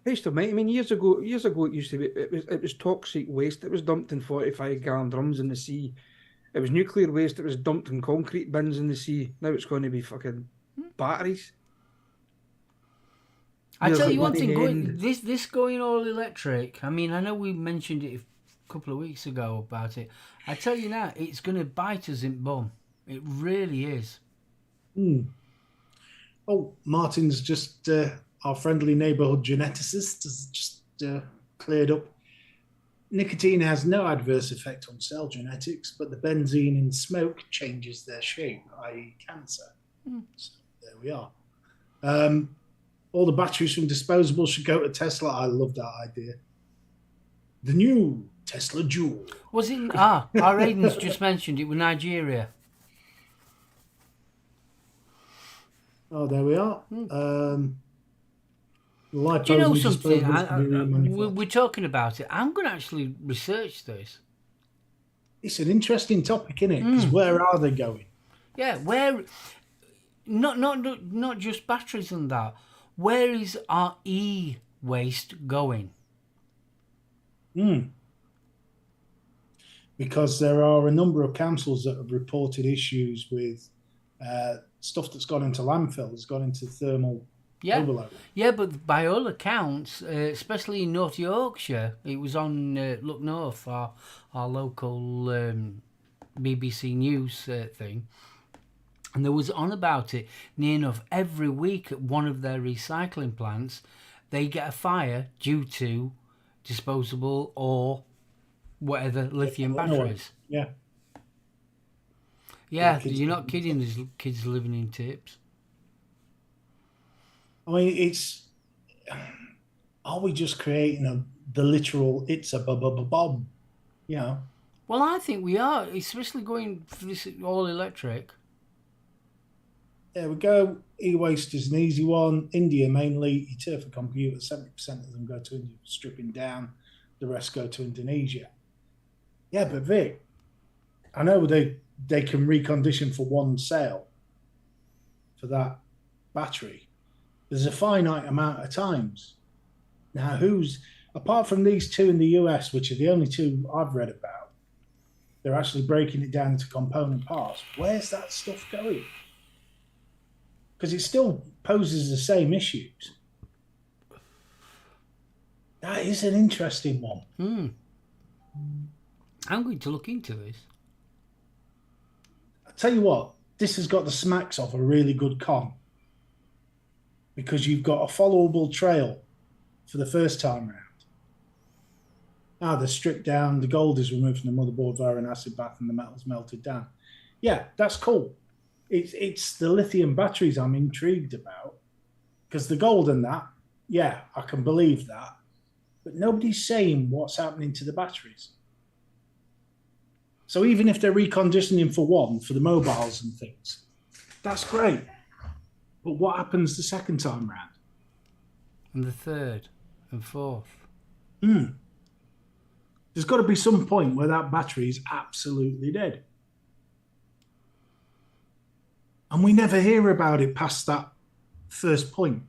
Waste of money. I mean, years ago, it used to be it was toxic waste. It was dumped in 45-gallon drums in the sea. It was nuclear waste. It was dumped in concrete bins in the sea. Now it's going to be fucking batteries. I There's tell like you one thing, money this going all electric. I mean, I know we mentioned it a couple of weeks ago about it. I tell you now, it's going to bite us in the bum. It really is. Oh, Martin's just our friendly neighbourhood geneticist has just cleared up. Nicotine has no adverse effect on cell genetics, but the benzene in smoke changes their shape, i.e. cancer. So there we are. All the batteries from disposables should go to Tesla. I love that idea. The new Tesla Joule. Was it? Our Aiden's just mentioned it was Nigeria. Oh, there we are. Do you know something? We're talking about it. I'm going to actually research this. It's an interesting topic, isn't it? Because where are they going? Yeah, where? Not just batteries and that. Where is our e-waste going? Because there are a number of councils that have reported issues with stuff that's gone into landfill, has gone into thermal overload. Yeah, but by all accounts, especially in North Yorkshire, it was on Look North, our local BBC News thing, and there was on about it near enough every week at one of their recycling plants, they get a fire due to disposable or whatever lithium batteries. Yeah. Yeah, you're not kidding, there's kids living in tips. I mean, are we just creating the literal, it's a bomb, you know? Well, I think we are, especially going for this all electric. There we go. E-waste is an easy one. India mainly. You turf a computer, 70% of them go to India, stripping down. The rest go to Indonesia. Yeah, but Vic, I know they can recondition for one sale for that battery. There's a finite amount of times. Now, apart from these two in the US, which are the only two I've read about, they're actually breaking it down into component parts. Where's that stuff going? Because it still poses the same issues. That is an interesting one. I'm going to look into this. I tell you what, this has got the smacks of a really good con. Because you've got a followable trail for the first time round. They're stripped down, the gold is removed from the motherboard via an acid bath and the metal's melted down. Yeah, that's cool. It's the lithium batteries I'm intrigued about. Because the gold and that, yeah, I can believe that. But nobody's saying what's happening to the batteries. So even if they're reconditioning for the mobiles and things, that's great. But what happens the second time round? And the third and fourth. There's got to be some point where that battery is absolutely dead. And we never hear about it past that first point.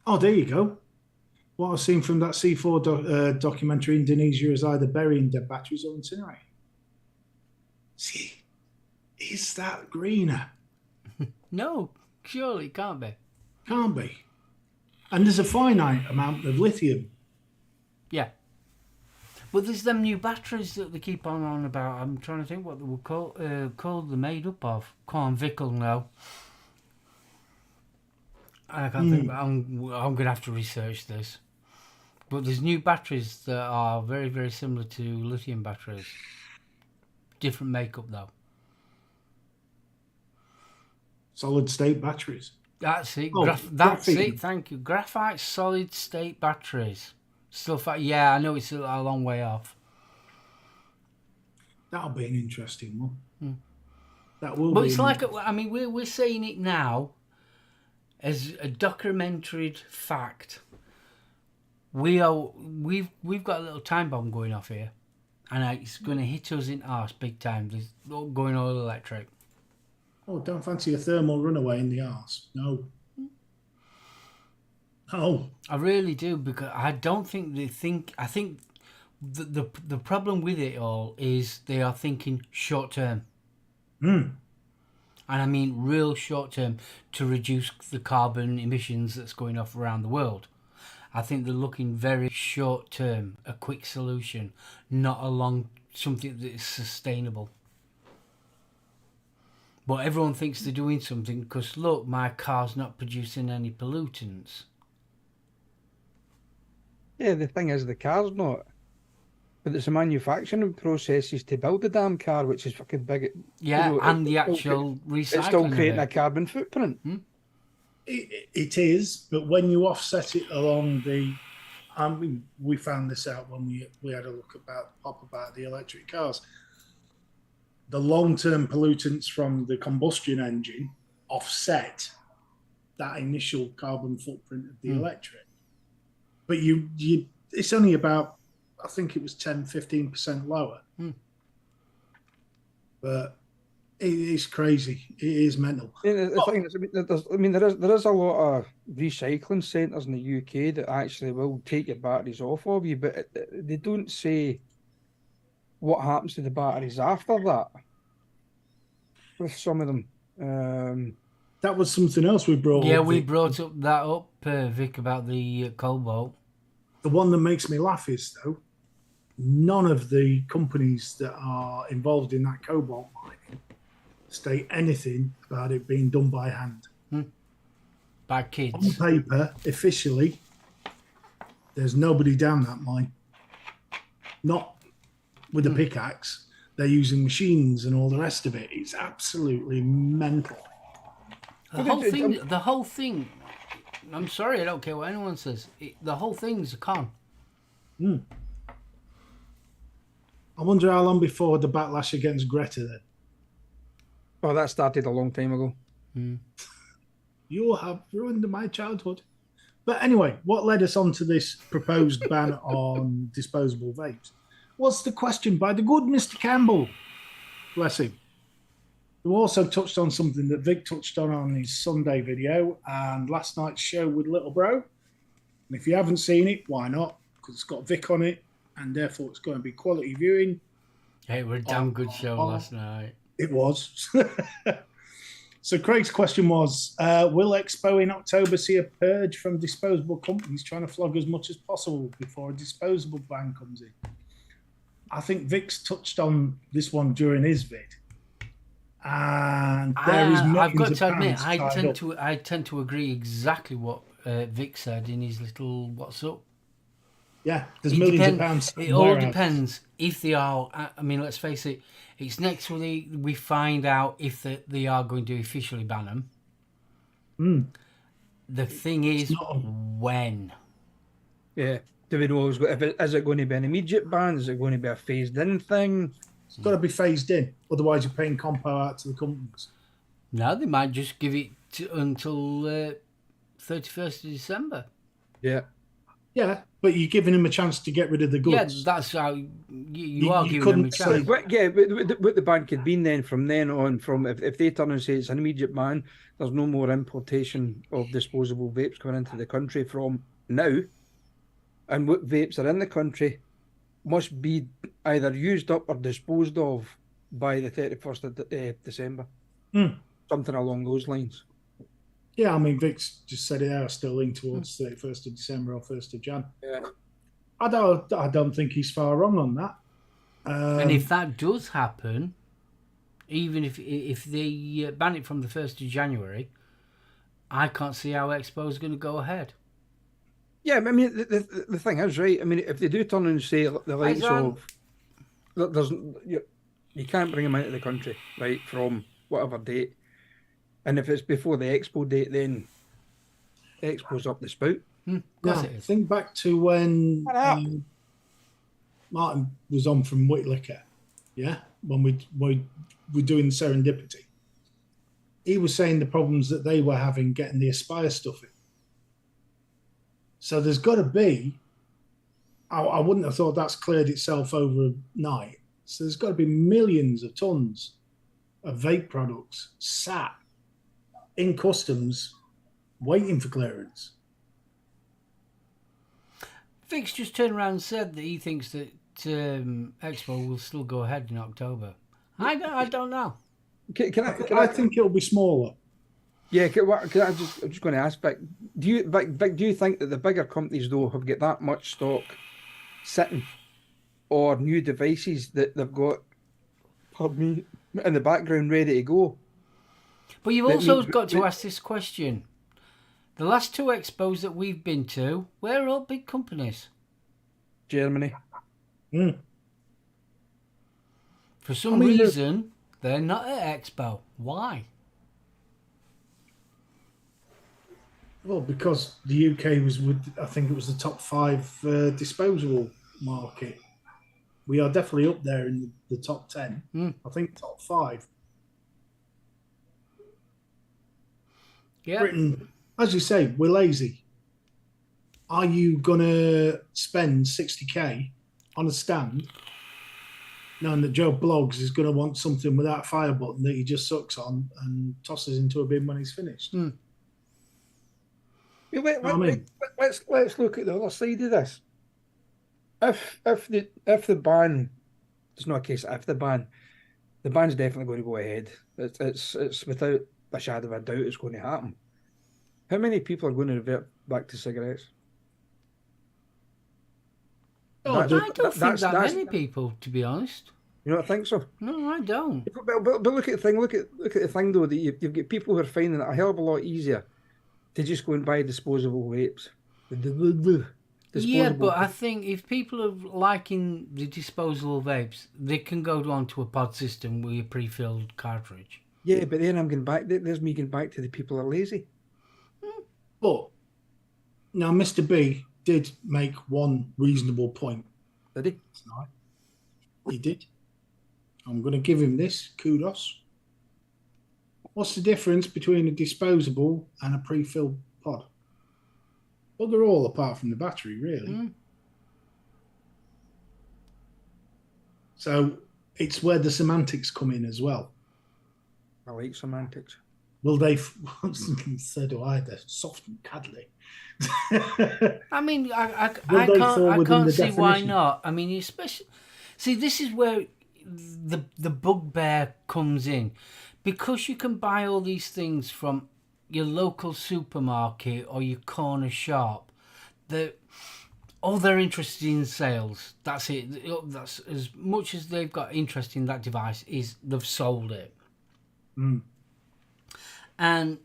Oh, there you go. What I've seen from that C4 documentary, Indonesia is either burying dead batteries or incinerating. See, is that greener? No, surely it can't be. Can't be. And there's a finite amount of lithium. Yeah. But there's them new batteries that they keep on about. I'm trying to think what they were called. They're made up of. Corn Vickle now. I can't think. I'm gonna have to research this. But there's new batteries that are very, very similar to lithium batteries. Different makeup though. Solid state batteries. That's it. Oh, That's graphene. it. Thank you. Graphite solid state batteries. Stuff like, yeah, I know it's a long way off. That'll be an interesting one. That will But be. it's like, I mean, we're saying it now as a documented fact. We've got a little time bomb going off here, and it's going to hit us in arse big time. There's going all electric. Oh, don't fancy a thermal runaway in the arse. No. Oh. I really do, because I don't think they think. I think the problem with it all is they are thinking short term. And I mean real short term, to reduce the carbon emissions that's going off around the world. I think they're looking very short term, a quick solution, not something that is sustainable. But everyone thinks they're doing something because, look, my car's not producing any pollutants. Yeah, the thing is, the car's not. But it's the manufacturing processes to build the damn car, which is fucking big. Yeah, and the it's actual recycling. It's still of creating a it. carbon footprint. It is, but when you offset it along the, I mean, we found this out when we had a look about the electric cars. The long-term pollutants from the combustion engine offset that initial carbon footprint of the electric. But it's only about, I think it was 10-15% lower. But it is crazy. It is mental. The thing is, there is a lot of recycling centres in the UK that actually will take your batteries off of you, but they don't say what happens to the batteries after that. With some of them, that was something else we brought. Yeah, up, we Vic. brought that up, Vic, about the cobalt. The one that makes me laugh is, though, none of the companies that are involved in that cobalt mining state anything about it being done by hand. By On kids. paper, officially, there's nobody down that mine. Not with a pickaxe. They're using machines and all the rest of it. It's absolutely mental. The whole thing. I'm sorry, I don't care what anyone says. The whole thing's a con. I wonder how long before the backlash against Greta then. well, that started a long time ago. You have ruined my childhood. But anyway, what led us on to this proposed ban on disposable vapes was the question by the good Mr. Campbell, bless him, who also touched on something that Vic touched on his Sunday video and last night's show with Little Bro. And if you haven't seen it, why not? Because it's got Vic on it, and therefore it's going to be quality viewing. Hey, it was a damn good show last night. It was. So Craig's question was, will Expo in October see a purge from disposable companies trying to flog as much as possible before a disposable ban comes in? I think Vic's touched on this one during his vid. And there is I've got millions to of admit, pounds I tied up. tend to agree exactly what Vic said in his little what's up. Yeah, there's millions of pounds. It all depends if they are. I mean, let's face it. It's next week we find out if they are going to officially ban them. The thing is, when? Yeah. Do we know is it going to be an immediate ban? Is it going to be a phased-in thing? It's got to be phased in. Otherwise, you're paying compo out to the companies. No, they might just give it until 31st of December. Yeah. Yeah, but you're giving them a chance to get rid of the goods. Yeah, that's how you are you giving them a couldn't say- chance. What the ban could mean then, from then on, if they turn and say it's an immediate ban, there's no more importation of disposable vapes coming into the country from now. And what vapes are in the country must be either used up or disposed of by the 31st of December. Something along those lines. Yeah, I mean, Vic's just said it there, still lean towards 31st of December or 1st of Jan. Yeah. I don't think he's far wrong on that. And if that does happen, even if they ban it from the 1st of January, I can't see how Expo's going to go ahead. Yeah, I mean, the thing is, right? I mean, if they do turn and say the likes of, there's you can't bring them into the country, right, from whatever date, and if it's before the Expo date, then Expo's up the spout. Of course Now, it is. think back to when Martin was on from Whitlicker, yeah, when we were doing Serendipity. He was saying the problems that they were having getting the Aspire stuff in. So there's got to be, I wouldn't have thought that's cleared itself overnight. So there's got to be millions of tons of vape products sat in customs waiting for clearance. Fix just turned around and said that he thinks that Expo will still go ahead in October. I don't know. I think it'll be smaller. Yeah, I'm just going to ask, Vic, do you think that the bigger companies, though, have got that much stock sitting or new devices that they've got, pardon me, in the background ready to go? But you've also got to ask this question. The last 2 expos that we've been to, we're all big companies. Germany. For some reason, they're not at Expo. Why? Well, because the UK was I think it was the top 5 disposable market. We are definitely up there in the top 10. I think top 5. Yeah. Britain, as you say, we're lazy. Are you going to spend 60k on a stand knowing that Joe Bloggs is going to want something without a fire button that he just sucks on and tosses into a bin when he's finished? Let's look at the other side of this. If the ban, it's not a case if the ban's definitely going to go ahead. It's without a shadow of a doubt it's going to happen. How many people are going to revert back to cigarettes? I don't think that many people, to be honest. You don't think so? No, I don't. But look at the thing. Look at the thing though. That you've got people who are finding it a hell of a lot easier to just go and buy disposable vapes. Yeah, but I think if people are liking the disposable vapes, they can go on to a pod system with a pre-filled cartridge. Yeah, but then I'm going back. There's me going back to the people who are lazy. But now, Mr. B did make one reasonable point. Did he? Tonight. He did. I'm going to give him this. Kudos. What's the difference between a disposable and a pre-filled pod? Well, they're all apart from the battery, really. So it's where the semantics come in as well. I like semantics. Will they? So do I. They're soft and cuddly. I mean, I can't see why not. I mean, especially see, this is where the bugbear comes in, because you can buy all these things from your local supermarket or your corner shop. All they're interested in sales. That's it. That's as much as they've got interest in that device is they've sold it. And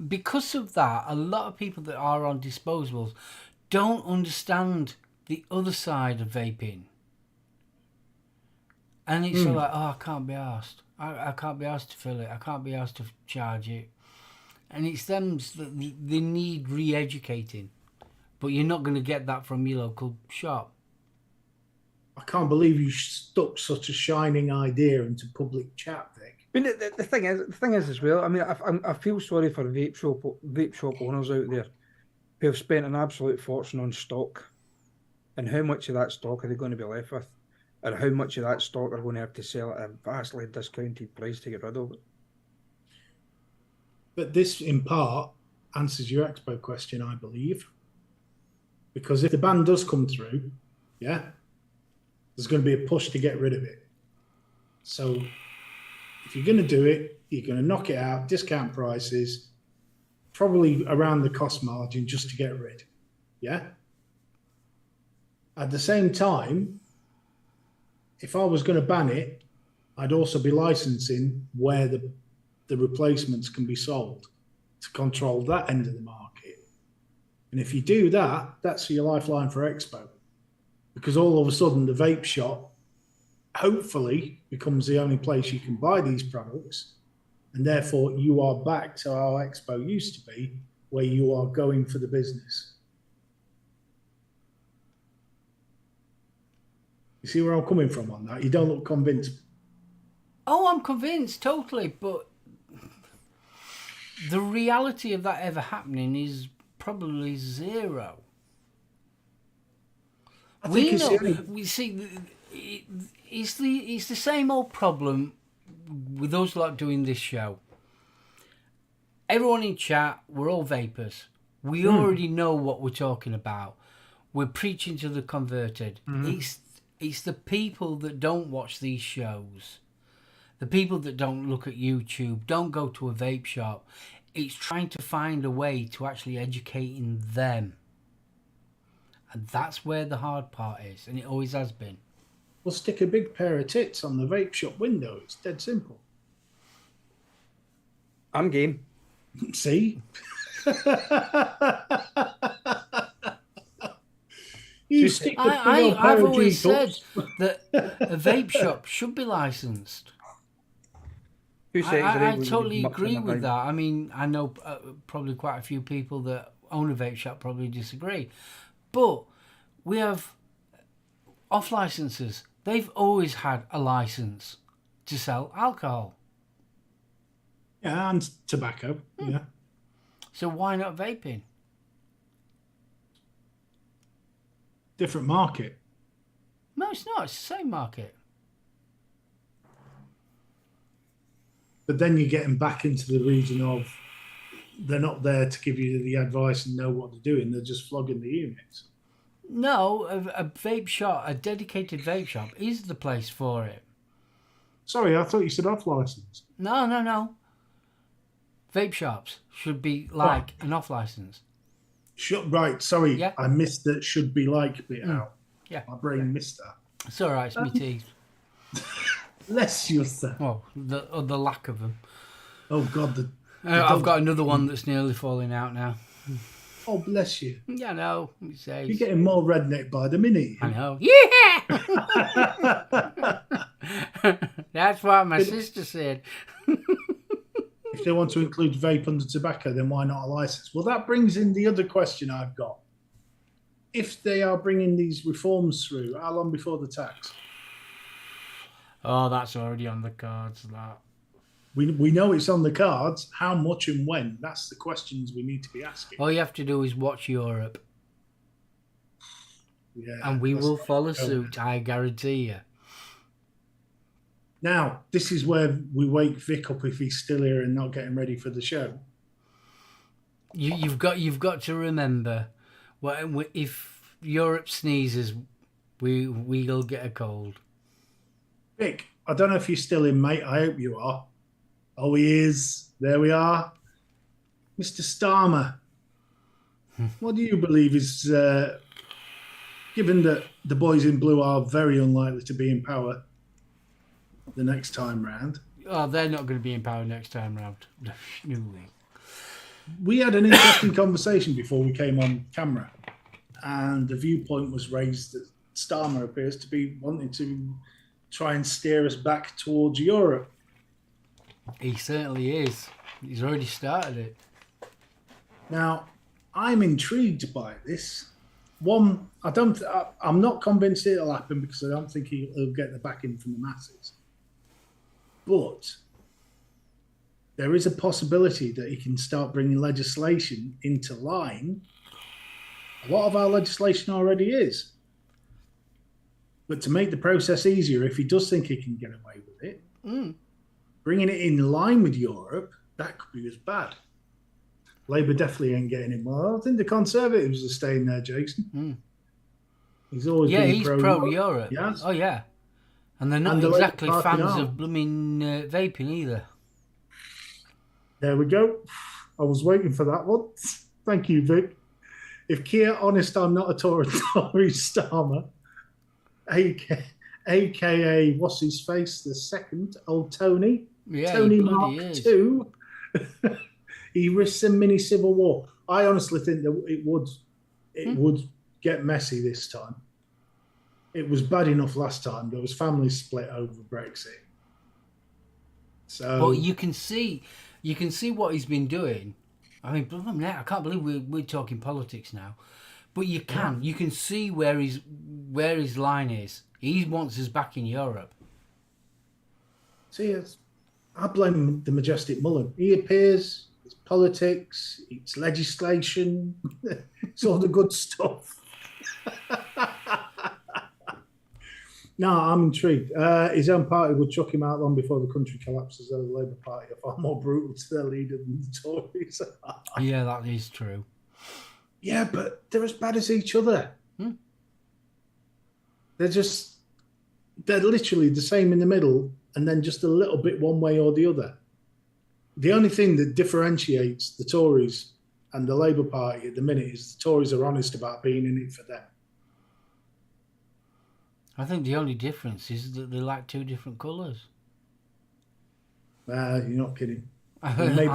because of that, a lot of people that are on disposables don't understand the other side of vaping. And it's like, I can't be asked. I can't be asked to fill it. I can't be asked to charge it. And it's them that they need re-educating. But you're not going to get that from your local shop. I can't believe you stuck such a shining idea into public chat, Vic. I mean, the thing is as well. I mean, I feel sorry for vape shop owners out there who have spent an absolute fortune on stock, and how much of that stock are they going to be left with, and how much of that stock are going to have to sell at a vastly discounted price to get rid of it. But this, in part, answers your Expo question, I believe, because if the ban does come through, yeah, there's going to be a push to get rid of it. So if you're going to do it, you're going to knock it out, discount prices, probably around the cost margin just to get rid. Yeah? At the same time, if I was going to ban it, I'd also be licensing where the replacements can be sold to control that end of the market. And if you do that, that's your lifeline for Expo. Because all of a sudden, the vape shop hopefully becomes the only place you can buy these products. And therefore, you are back to how Expo used to be, where you are going for the business. You see where I'm coming from on that? You don't look convinced. Oh, I'm convinced, totally. But the reality of that ever happening is probably zero. We know. We see. It's the same old problem with us lot doing this show. Everyone in chat, we're all vapors. We already know what we're talking about. We're preaching to the converted. It's the people that don't watch these shows, the people that don't look at YouTube, don't go to a vape shop. It's trying to find a way to actually educating them. And that's where the hard part is, and it always has been. We'll stick a big pair of tits on the vape shop window. It's dead simple. I'm game. See? You stick the I've always said that a vape shop should be licensed. I totally agree with that. I mean, I know probably quite a few people that own a vape shop probably disagree. But we have off licenses. They've always had a license to sell alcohol. Yeah, and tobacco. Yeah. So why not vaping? Different market. No, it's not. It's the same market. But then you're getting back into the region of they're not there to give you the advice and know what they're doing. They're just flogging the units. No, a vape shop, a dedicated vape shop is the place for it. Sorry, I thought you said off license. No. Vape shops should be like an off license. Right, sorry, Yeah. I missed that should be like bit out. Yeah. My brain missed that. It's all right, it's my teeth. Bless yourself. Oh, the lack of them. Oh, God. I've got another one that's nearly falling out now. Oh, bless you. Yeah, I know. You're getting more redneck by the minute. I know. Yeah! That's what my sister said. If they want to include vape under tobacco, then why not a license? Well, that brings in the other question I've got. If they are bringing these reforms through, how long before the tax? Oh, that's already on the cards, that. We know it's on the cards. How much and when? That's the questions we need to be asking. All you have to do is watch Europe. Yeah, and we will follow suit, I guarantee you. Now, this is where we wake Vic up if he's still here and not getting ready for the show. You've got to remember, if Europe sneezes, we'll get a cold. Vic, I don't know if you're still in, mate. I hope you are. Oh, he is. There we are. Mr. Starmer, what do you believe is, given that the boys in blue are very unlikely to be in power the next time round? Oh, they're not going to be in power next time round. No way. We had an interesting conversation before we came on camera, and the viewpoint was raised that Starmer appears to be wanting to try and steer us back towards Europe. He certainly is. He's already started it. Now, I'm intrigued by this. One, I'm not convinced it'll happen because I don't think he'll get the backing from the masses. But there is a possibility that he can start bringing legislation into line. A lot of our legislation already is. But to make the process easier, if he does think he can get away with it, bringing it in line with Europe, that could be as bad. Labour definitely ain't getting in. Well, I think the Conservatives are staying there, Jason. He's always been he's pro-Europe. Yes. Oh, yeah. And they're not exactly fans of blooming vaping either. There we go. I was waiting for that one. Thank you, Vic. If Keir honest, I'm not a Tory Starmer, aka what's his face, the second, old Tony, Yeah, he Tony bloody Mark is. II. He risks a mini civil war. I honestly think that it would get messy this time. It was bad enough last time. There was family split over Brexit. So, But you can see what he's been doing. I mean, I can't believe we're talking politics now. But you can see where his line is. He wants us back in Europe. see, I blame the Majestic Mullen. He appears, it's politics, it's legislation, it's all the good stuff. No, I'm intrigued. His own party will chuck him out long before the country collapses. The Labour Party are far more brutal to their leader than the Tories. Yeah, that is true. Yeah, but they're as bad as each other. They're literally the same in the middle, and then just a little bit one way or the other. The only thing that differentiates the Tories and the Labour Party at the minute is the Tories are honest about being in it for them. I think the only difference is that they like two different colours. You're not kidding. I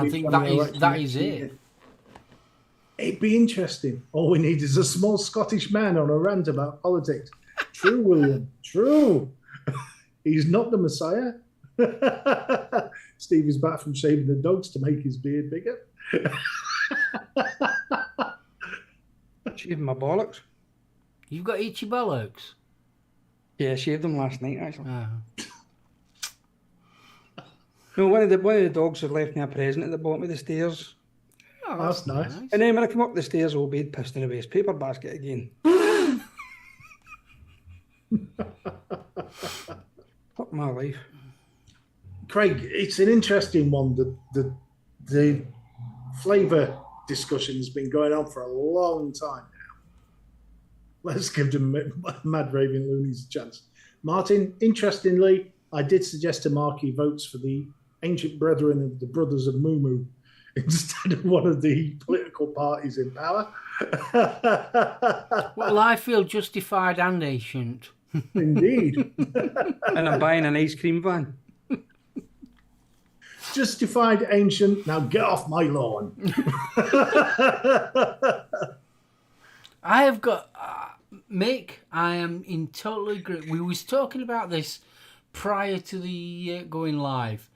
think that is it. It'd be interesting. All we need is a small Scottish man on a rant about politics. True, William. True. He's not the Messiah. Steve is back from shaving the dogs to make his beard bigger. Shaved my bollocks. You've got itchy bollocks. Yeah, I shaved them last night, actually. Oh. No, one of the dogs had left me a present at the bottom of the stairs. Oh, That's nice. And then when I come up the stairs, Obey'd pissed in a waste paper basket again. Fuck my life. Craig, it's an interesting one. The flavour discussion has been going on for a long time now. Let's give them mad raving loonies a chance. Martin, interestingly, I did suggest to Mark he votes for the ancient brethren of the Brothers of Moo instead of one of the political parties in power. Well, I feel justified and ancient. Indeed. And I'm buying an ice cream van. Justified, ancient, now get off my lawn. I have got... Mick, I am in total agreement. We was talking about this prior to the going live.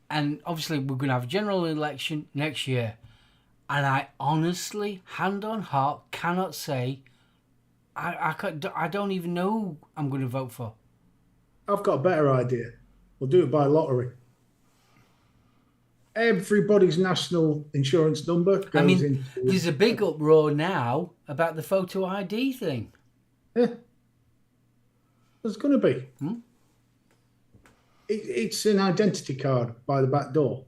And obviously we're going to have a general election next year. And I honestly, hand on heart, cannot say... I don't even know who I'm going to vote for. I've got a better idea. We'll do it by lottery. Everybody's national insurance number goes into... There's a big uproar now about the photo ID thing. Yeah. There's going to be. It's an identity card by the back door.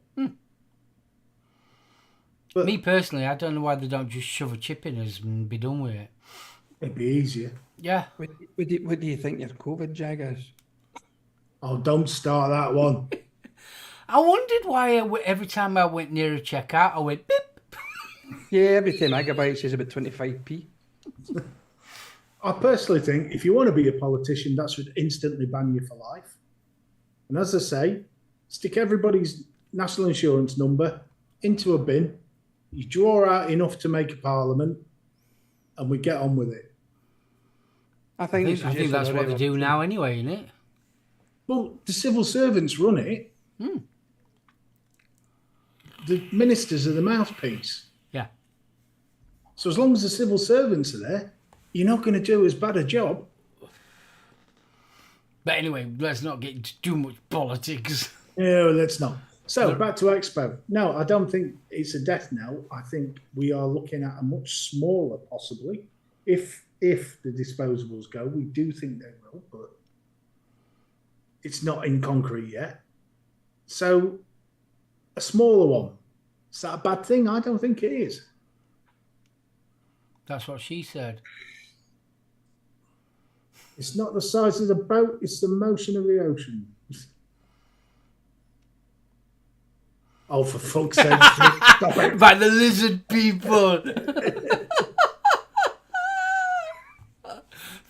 But me personally, I don't know why they don't just shove a chip in us and be done with it. It'd be easier. Yeah. What do you think your COVID jag is? Oh, don't start that one. I wondered why every time I went near a checkout, I went beep. Yeah, every 10 megabytes is about 25p. I personally think if you want to be a politician, that should instantly ban you for life. And as I say, stick everybody's national insurance number into a bin. You draw out enough to make a parliament, and we get on with it. I think that's what they do now anyway, isn't it? Well, the civil servants run it. The ministers are the mouthpiece. Yeah. So as long as the civil servants are there, you're not going to do as bad a job. But anyway, let's not get into too much politics. No, let's not. So back to Expo. No, I don't think it's a death knell. I think we are looking at a much smaller, possibly, if the disposables go. We do think they will, but it's not in concrete yet. So a smaller one. Is that a bad thing? I don't think it is. That's what she said. It's not the size of the boat, it's the motion of the ocean. Oh, for fuck's sake. Stop it. By the lizard people.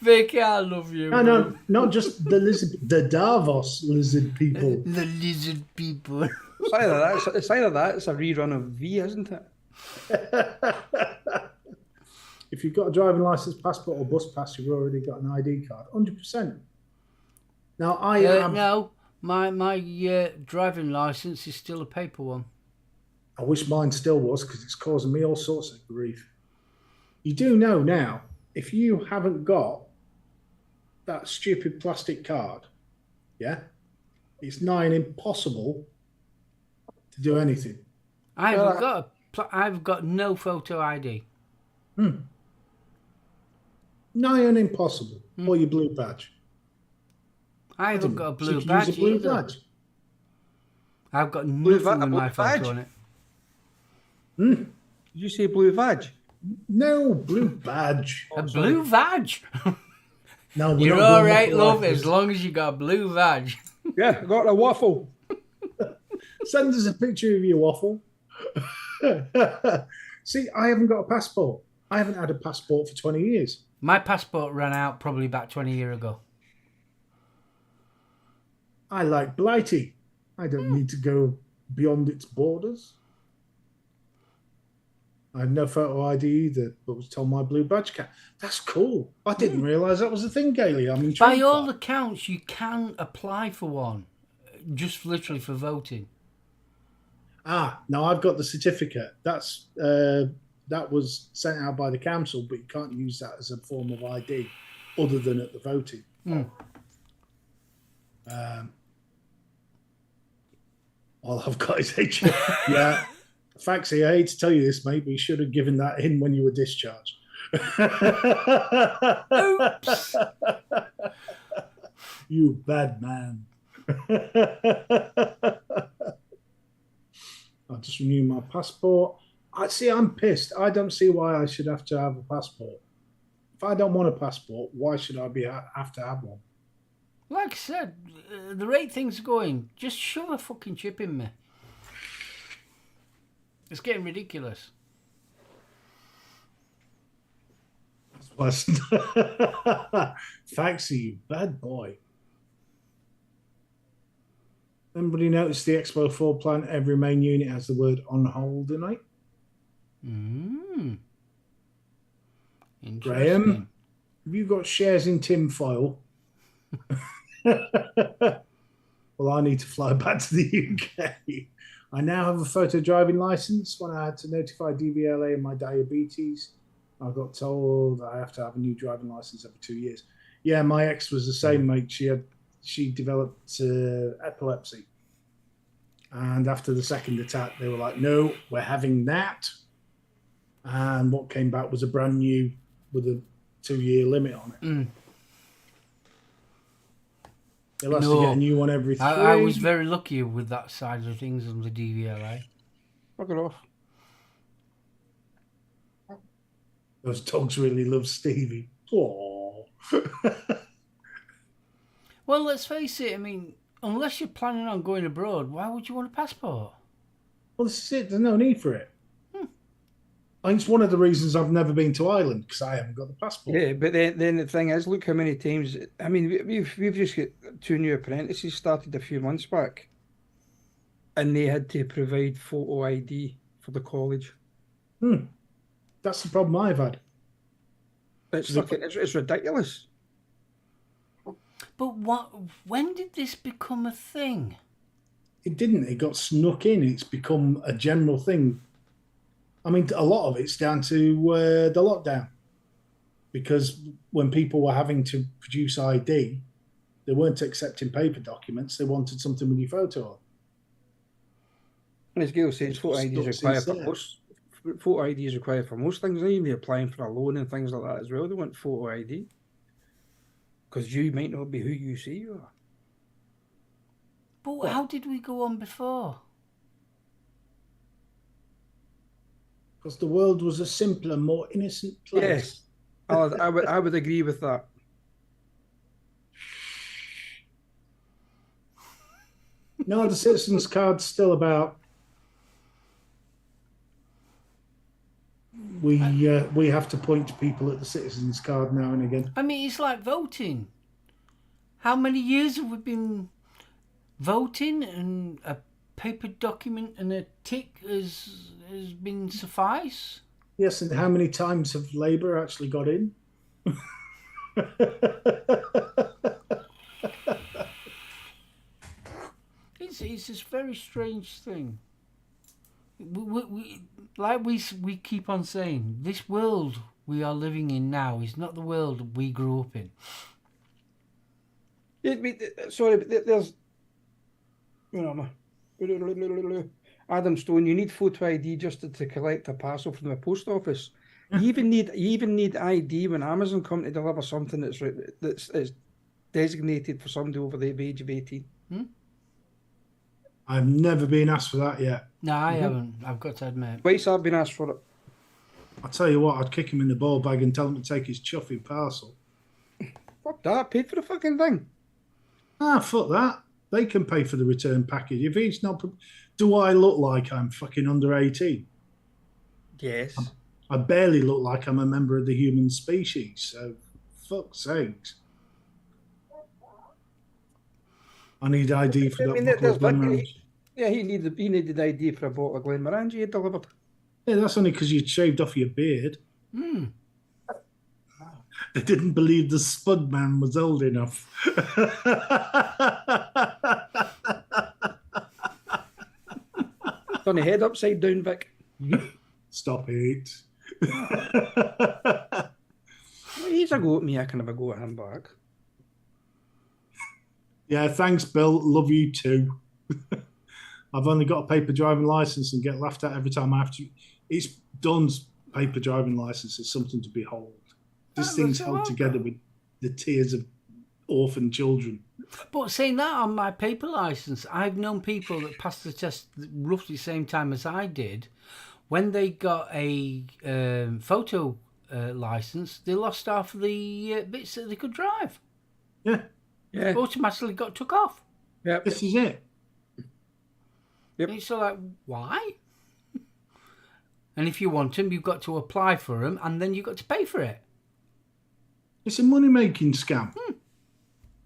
Vicky, I love you. No, not just the lizard, the Davos lizard people. The lizard people. It's either that, it's a rerun of V, isn't it? If you've got a driving license, passport, or bus pass, you've already got an ID card. 100%. Now, I am. No, my driving license is still a paper one. I wish mine still was because it's causing me all sorts of grief. You do know now, if you haven't got that stupid plastic card, yeah, it's nigh impossible to do anything. I've got no photo ID. Nigh impossible. Or your blue badge. I haven't got a blue Use badge a blue either. badge. I've got nothing with my photo on it. Did you say blue vag? No, blue badge. A blue badge? No, You're not all going right, like love, this. as long as you got a blue badge. Yeah, I got a waffle. Send us a picture of your waffle. See, I haven't got a passport. I haven't had a passport for 20 years. My passport ran out probably about 20 years ago. I like Blighty. I don't need to go beyond its borders. I had no photo ID either, but was told my blue badge cat. That's cool. I didn't realise that was a thing, Gailey. I'm intrigued. By all accounts, you can apply for one, just literally for voting. No, I've got the certificate. That's that was sent out by the council, but you can't use that as a form of ID other than at the voting. All I've got is HM. Yeah. Faxi, I hate to tell you this, mate, but you should have given that in when you were discharged. Oops. You bad man. I'll just renew my passport. I'm pissed. I don't see why I should have to have a passport. If I don't want a passport, why should I have to have one? Like I said, the rate things are going, just shove a fucking chip in me. It's getting ridiculous. Faxi, you bad boy. Anybody notice the Expo 4 plan? Every main unit has the word on hold in it. Interesting. Graham, have you got shares in tinfoil? Well, I need to fly back to the UK. I now have a photo driving license. When I had to notify DVLA of my diabetes, I got told I have to have a new driving license every 2 years. Yeah, my ex was the same, mate. She developed epilepsy. And after the second attack, they were like, no, we're having that. And what came back was a brand new with a 2-year limit on it. They'll have to get a new one every 3. I was very lucky with that side of things on the DVLA. Fuck it off. Those dogs really love Stevie. Aww. Well, let's face it, I mean, unless you're planning on going abroad, why would you want a passport? Well, this is it. There's no need for it. I think it's one of the reasons I've never been to Ireland, because I haven't got the passport. Yeah, but then the thing is, look how many times. I mean, we've just got 2 new apprentices started a few months back, and they had to provide photo ID for the college. That's the problem I've had. It's ridiculous. But when did this become a thing? It didn't. It got snuck in. It's become a general thing. I mean, a lot of it's down to the lockdown, because when people were having to produce ID, they weren't accepting paper documents. They wanted something with your photo on. And as Gail says, photo ID is required for most. Photo ID is required for most things. Even applying for a loan and things like that as well. They want photo ID because you might not be who you say you are. But how did we go on before? Because the world was a simpler, more innocent place. Yes, I would agree with that. No, the citizens card's still about we have to point to people at the citizens card now and again. I mean, it's like voting. How many years have we been voting, and a paper document and a tick has been suffice? Yes, and how many times have Labour actually got in? It's this very strange thing. We keep on saying, this world we are living in now is not the world we grew up in. Sorry, but there's, Adam Stone. You need photo ID just to collect a parcel from the post office. You even need ID when Amazon come to deliver something that's designated for somebody over the age of 18. I've never been asked for that yet. No, I haven't. I've got to admit. Twice I've been asked for it. I'll tell you what, I'd kick him in the ball bag and tell him to take his chuffing parcel. Fuck that! Paid for the fucking thing. Ah, fuck that. They can pay for the return package. If he's not... Do I look like I'm fucking under 18? Yes. I barely look like I'm a member of the human species, so fuck's sakes. I need ID for that bottle of Glenmorangie. Yeah, he needed ID for a bottle of Glenmorangie he delivered. Yeah, that's only because you'd shaved off your beard. They didn't believe the Spud man was old enough. Turn your head upside down, Vic. Stop it. He's a go at me, I can have a go at him back. Yeah, thanks, Bill. Love you too. I've only got a paper driving license and get laughed at every time I have to. It's Don's paper driving license is something to behold. This thing's held together with the tears of orphan children. But saying that, on my paper license, I've known people that passed the test roughly the same time as I did. When they got a photo license, they lost half of the bits that they could drive. Yeah. Yeah. Automatically got took off. Yeah. This is it. Yep. And it's so like, why? And if you want them, you've got to apply for them, and then you've got to pay for it. It's a money-making scam.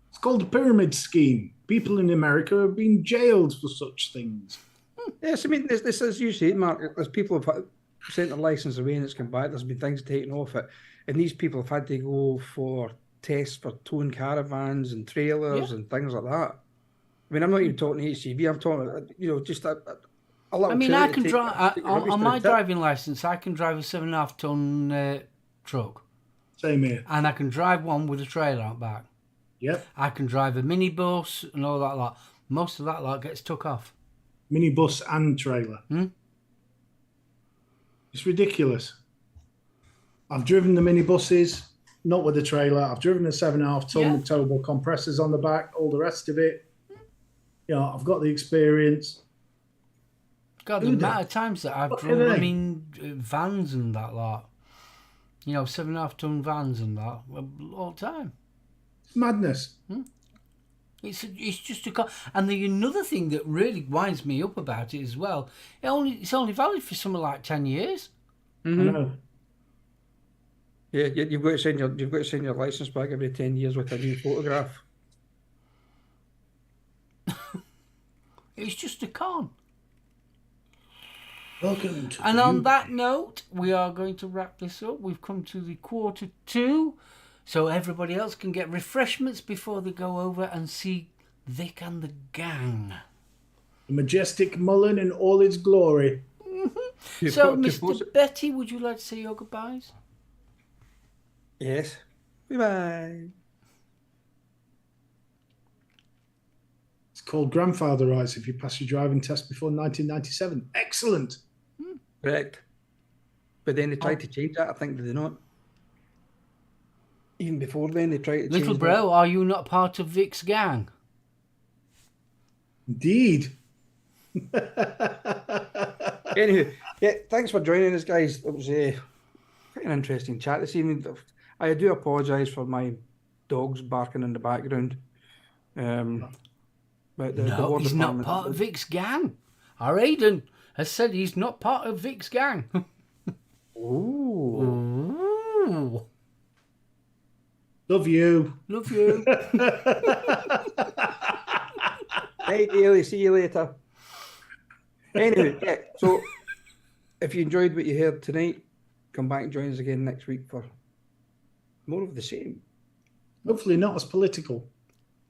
It's called a pyramid scheme. People in America have been jailed for such things. Yes, I mean, this as you say, Mark, there's people have sent their license away and it's come back. There's been things taken off it. And these people have had to go for tests for towing caravans and trailers and things like that. I mean, I'm not even talking HGV. I'm talking, just a little. I mean, I can drive on my driving license. I can drive a 7.5 ton truck. Same here. And I can drive one with a trailer out back. Yep. I can drive a minibus and all that lot. Most of that lot gets took off. Minibus and trailer. It's ridiculous. I've driven the minibuses, not with a trailer. I've driven a 7.5 ton with towable compressors on the back, all the rest of it. I've got the experience. God, the amount of times that I've driven, vans and that lot. 7.5 ton vans and that all the time. It's madness. It's just and the another thing that really winds me up about it as well. It's only valid for something like 10 years. I know. Yeah, you've got to send your license back every 10 years with a new photograph. It's just a con. Welcome to And on that note, we are going to wrap this up. We've come to the 1:45, so everybody else can get refreshments before they go over and see Vic and the gang. The majestic Mullen in all its glory. So, Mr. Betty, would you like to say your goodbyes? Yes. Bye-bye. It's called grandfather rights if you pass your driving test before 1997. Excellent. Correct. But then they tried to change that. I think, did they not? Even before then, they tried to change Little bro, are you not part of Vic's gang? Indeed. Anyway, thanks for joining us, guys. It was an interesting chat this evening. I do apologise for my dogs barking in the background. But No, he's not part of Vic's gang. Our Aidan has said he's not part of Vic's gang. Ooh. Ooh. Love you. Love you. Right, Ailey, see you later. Anyway, yeah, so if you enjoyed what you heard tonight, come back and join us again next week for more of the same. Hopefully not as political.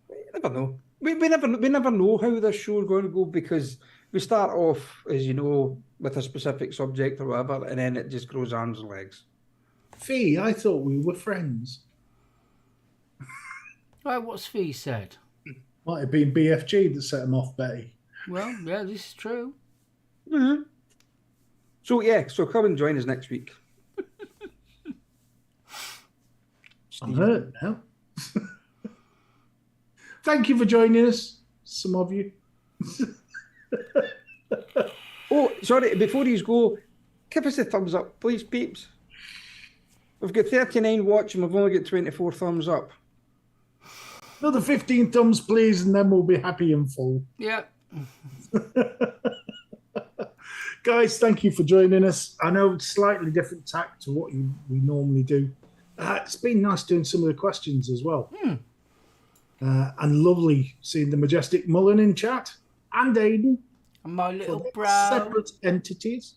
You never know. We never know how this show is going to go, because we start off, as you know, with a specific subject or whatever, and then it just grows arms and legs. Fee, I thought we were friends. Right, what's Fee said? Might have been BFG that set him off, Betty. Well, yeah, this is true. Mm-hmm. So yeah, so come and join us next week. I'm hurt now. Thank you for joining us, some of you. Oh, sorry, before you go, give us a thumbs up, please, peeps. We've got 39 watching, we've only got 24 thumbs up. Another 15 thumbs, please, and then we'll be happy and full. Yeah. Guys, thank you for joining us. I know it's slightly different tack to what we normally do. It's been nice doing some of the questions as well. And lovely seeing the majestic Mullen in chat and Aiden. And my little bro. Separate entities.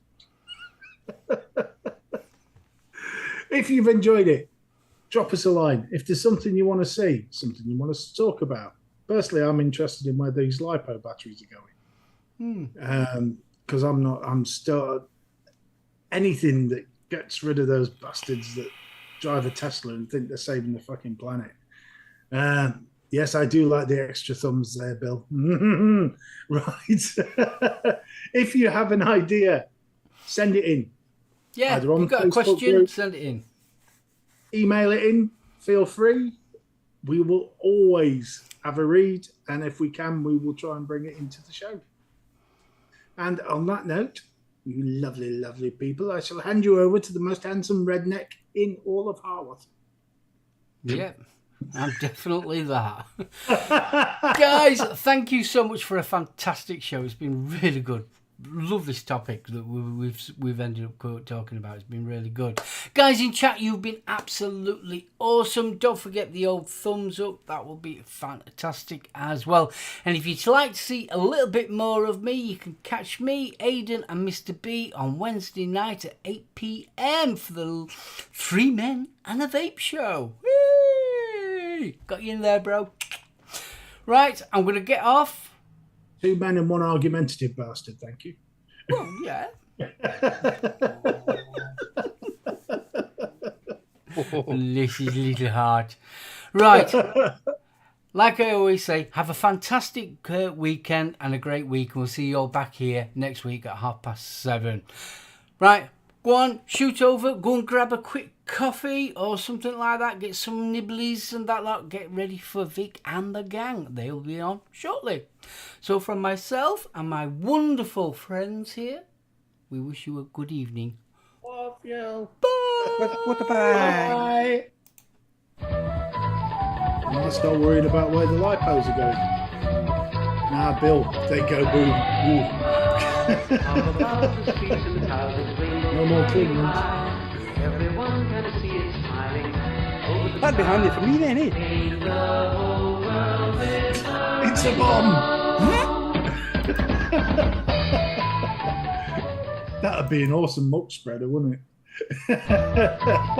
If you've enjoyed it, drop us a line. If there's something you want to see, something you want us to talk about. Personally, I'm interested in where these LiPo batteries are going. Because I'm still anything that gets rid of those bastards that drive a Tesla and think they're saving the fucking planet. Yes, I do like the extra thumbs there, Bill. Right. If you have an idea, send it in. Yeah, if you've got a question, send it in. Email it in. Feel free. We will always have a read, and if we can, we will try and bring it into the show. And on that note, you lovely, lovely people, I shall hand you over to the most handsome redneck in all of Harworth. Yeah, I'm definitely that. Guys, thank you so much for a fantastic show. It's been really good. Love this topic that we've ended up talking about. It's been really good. Guys in chat, you've been absolutely awesome. Don't forget the old thumbs up. That will be fantastic as well. And if you'd like to see a little bit more of me, you can catch me, Aidan and Mr. B on Wednesday night at 8 p.m. for the 3 Men and a Vape show. Whee! Got you in there, bro. Right, I'm going to get off. 2 men and 1 argumentative bastard, thank you. Well, yeah. This is little hard. Right. Like I always say, have a fantastic weekend and a great week. And we'll see you all back here next week at 7:30. Right. Go on, shoot over, go and grab a quick coffee or something like that. Get some nibblies and that lot. Get ready for Vic and the gang. They'll be on shortly. So from myself and my wonderful friends here, we wish you a good evening. Love you. Bye. Goodbye. I'm just not worried about where the lipos are going. Nah, Bill, they go boom. No more clean ones. That'd be handy for me then, eh? It's a bomb. That'd be an awesome muck spreader, wouldn't it?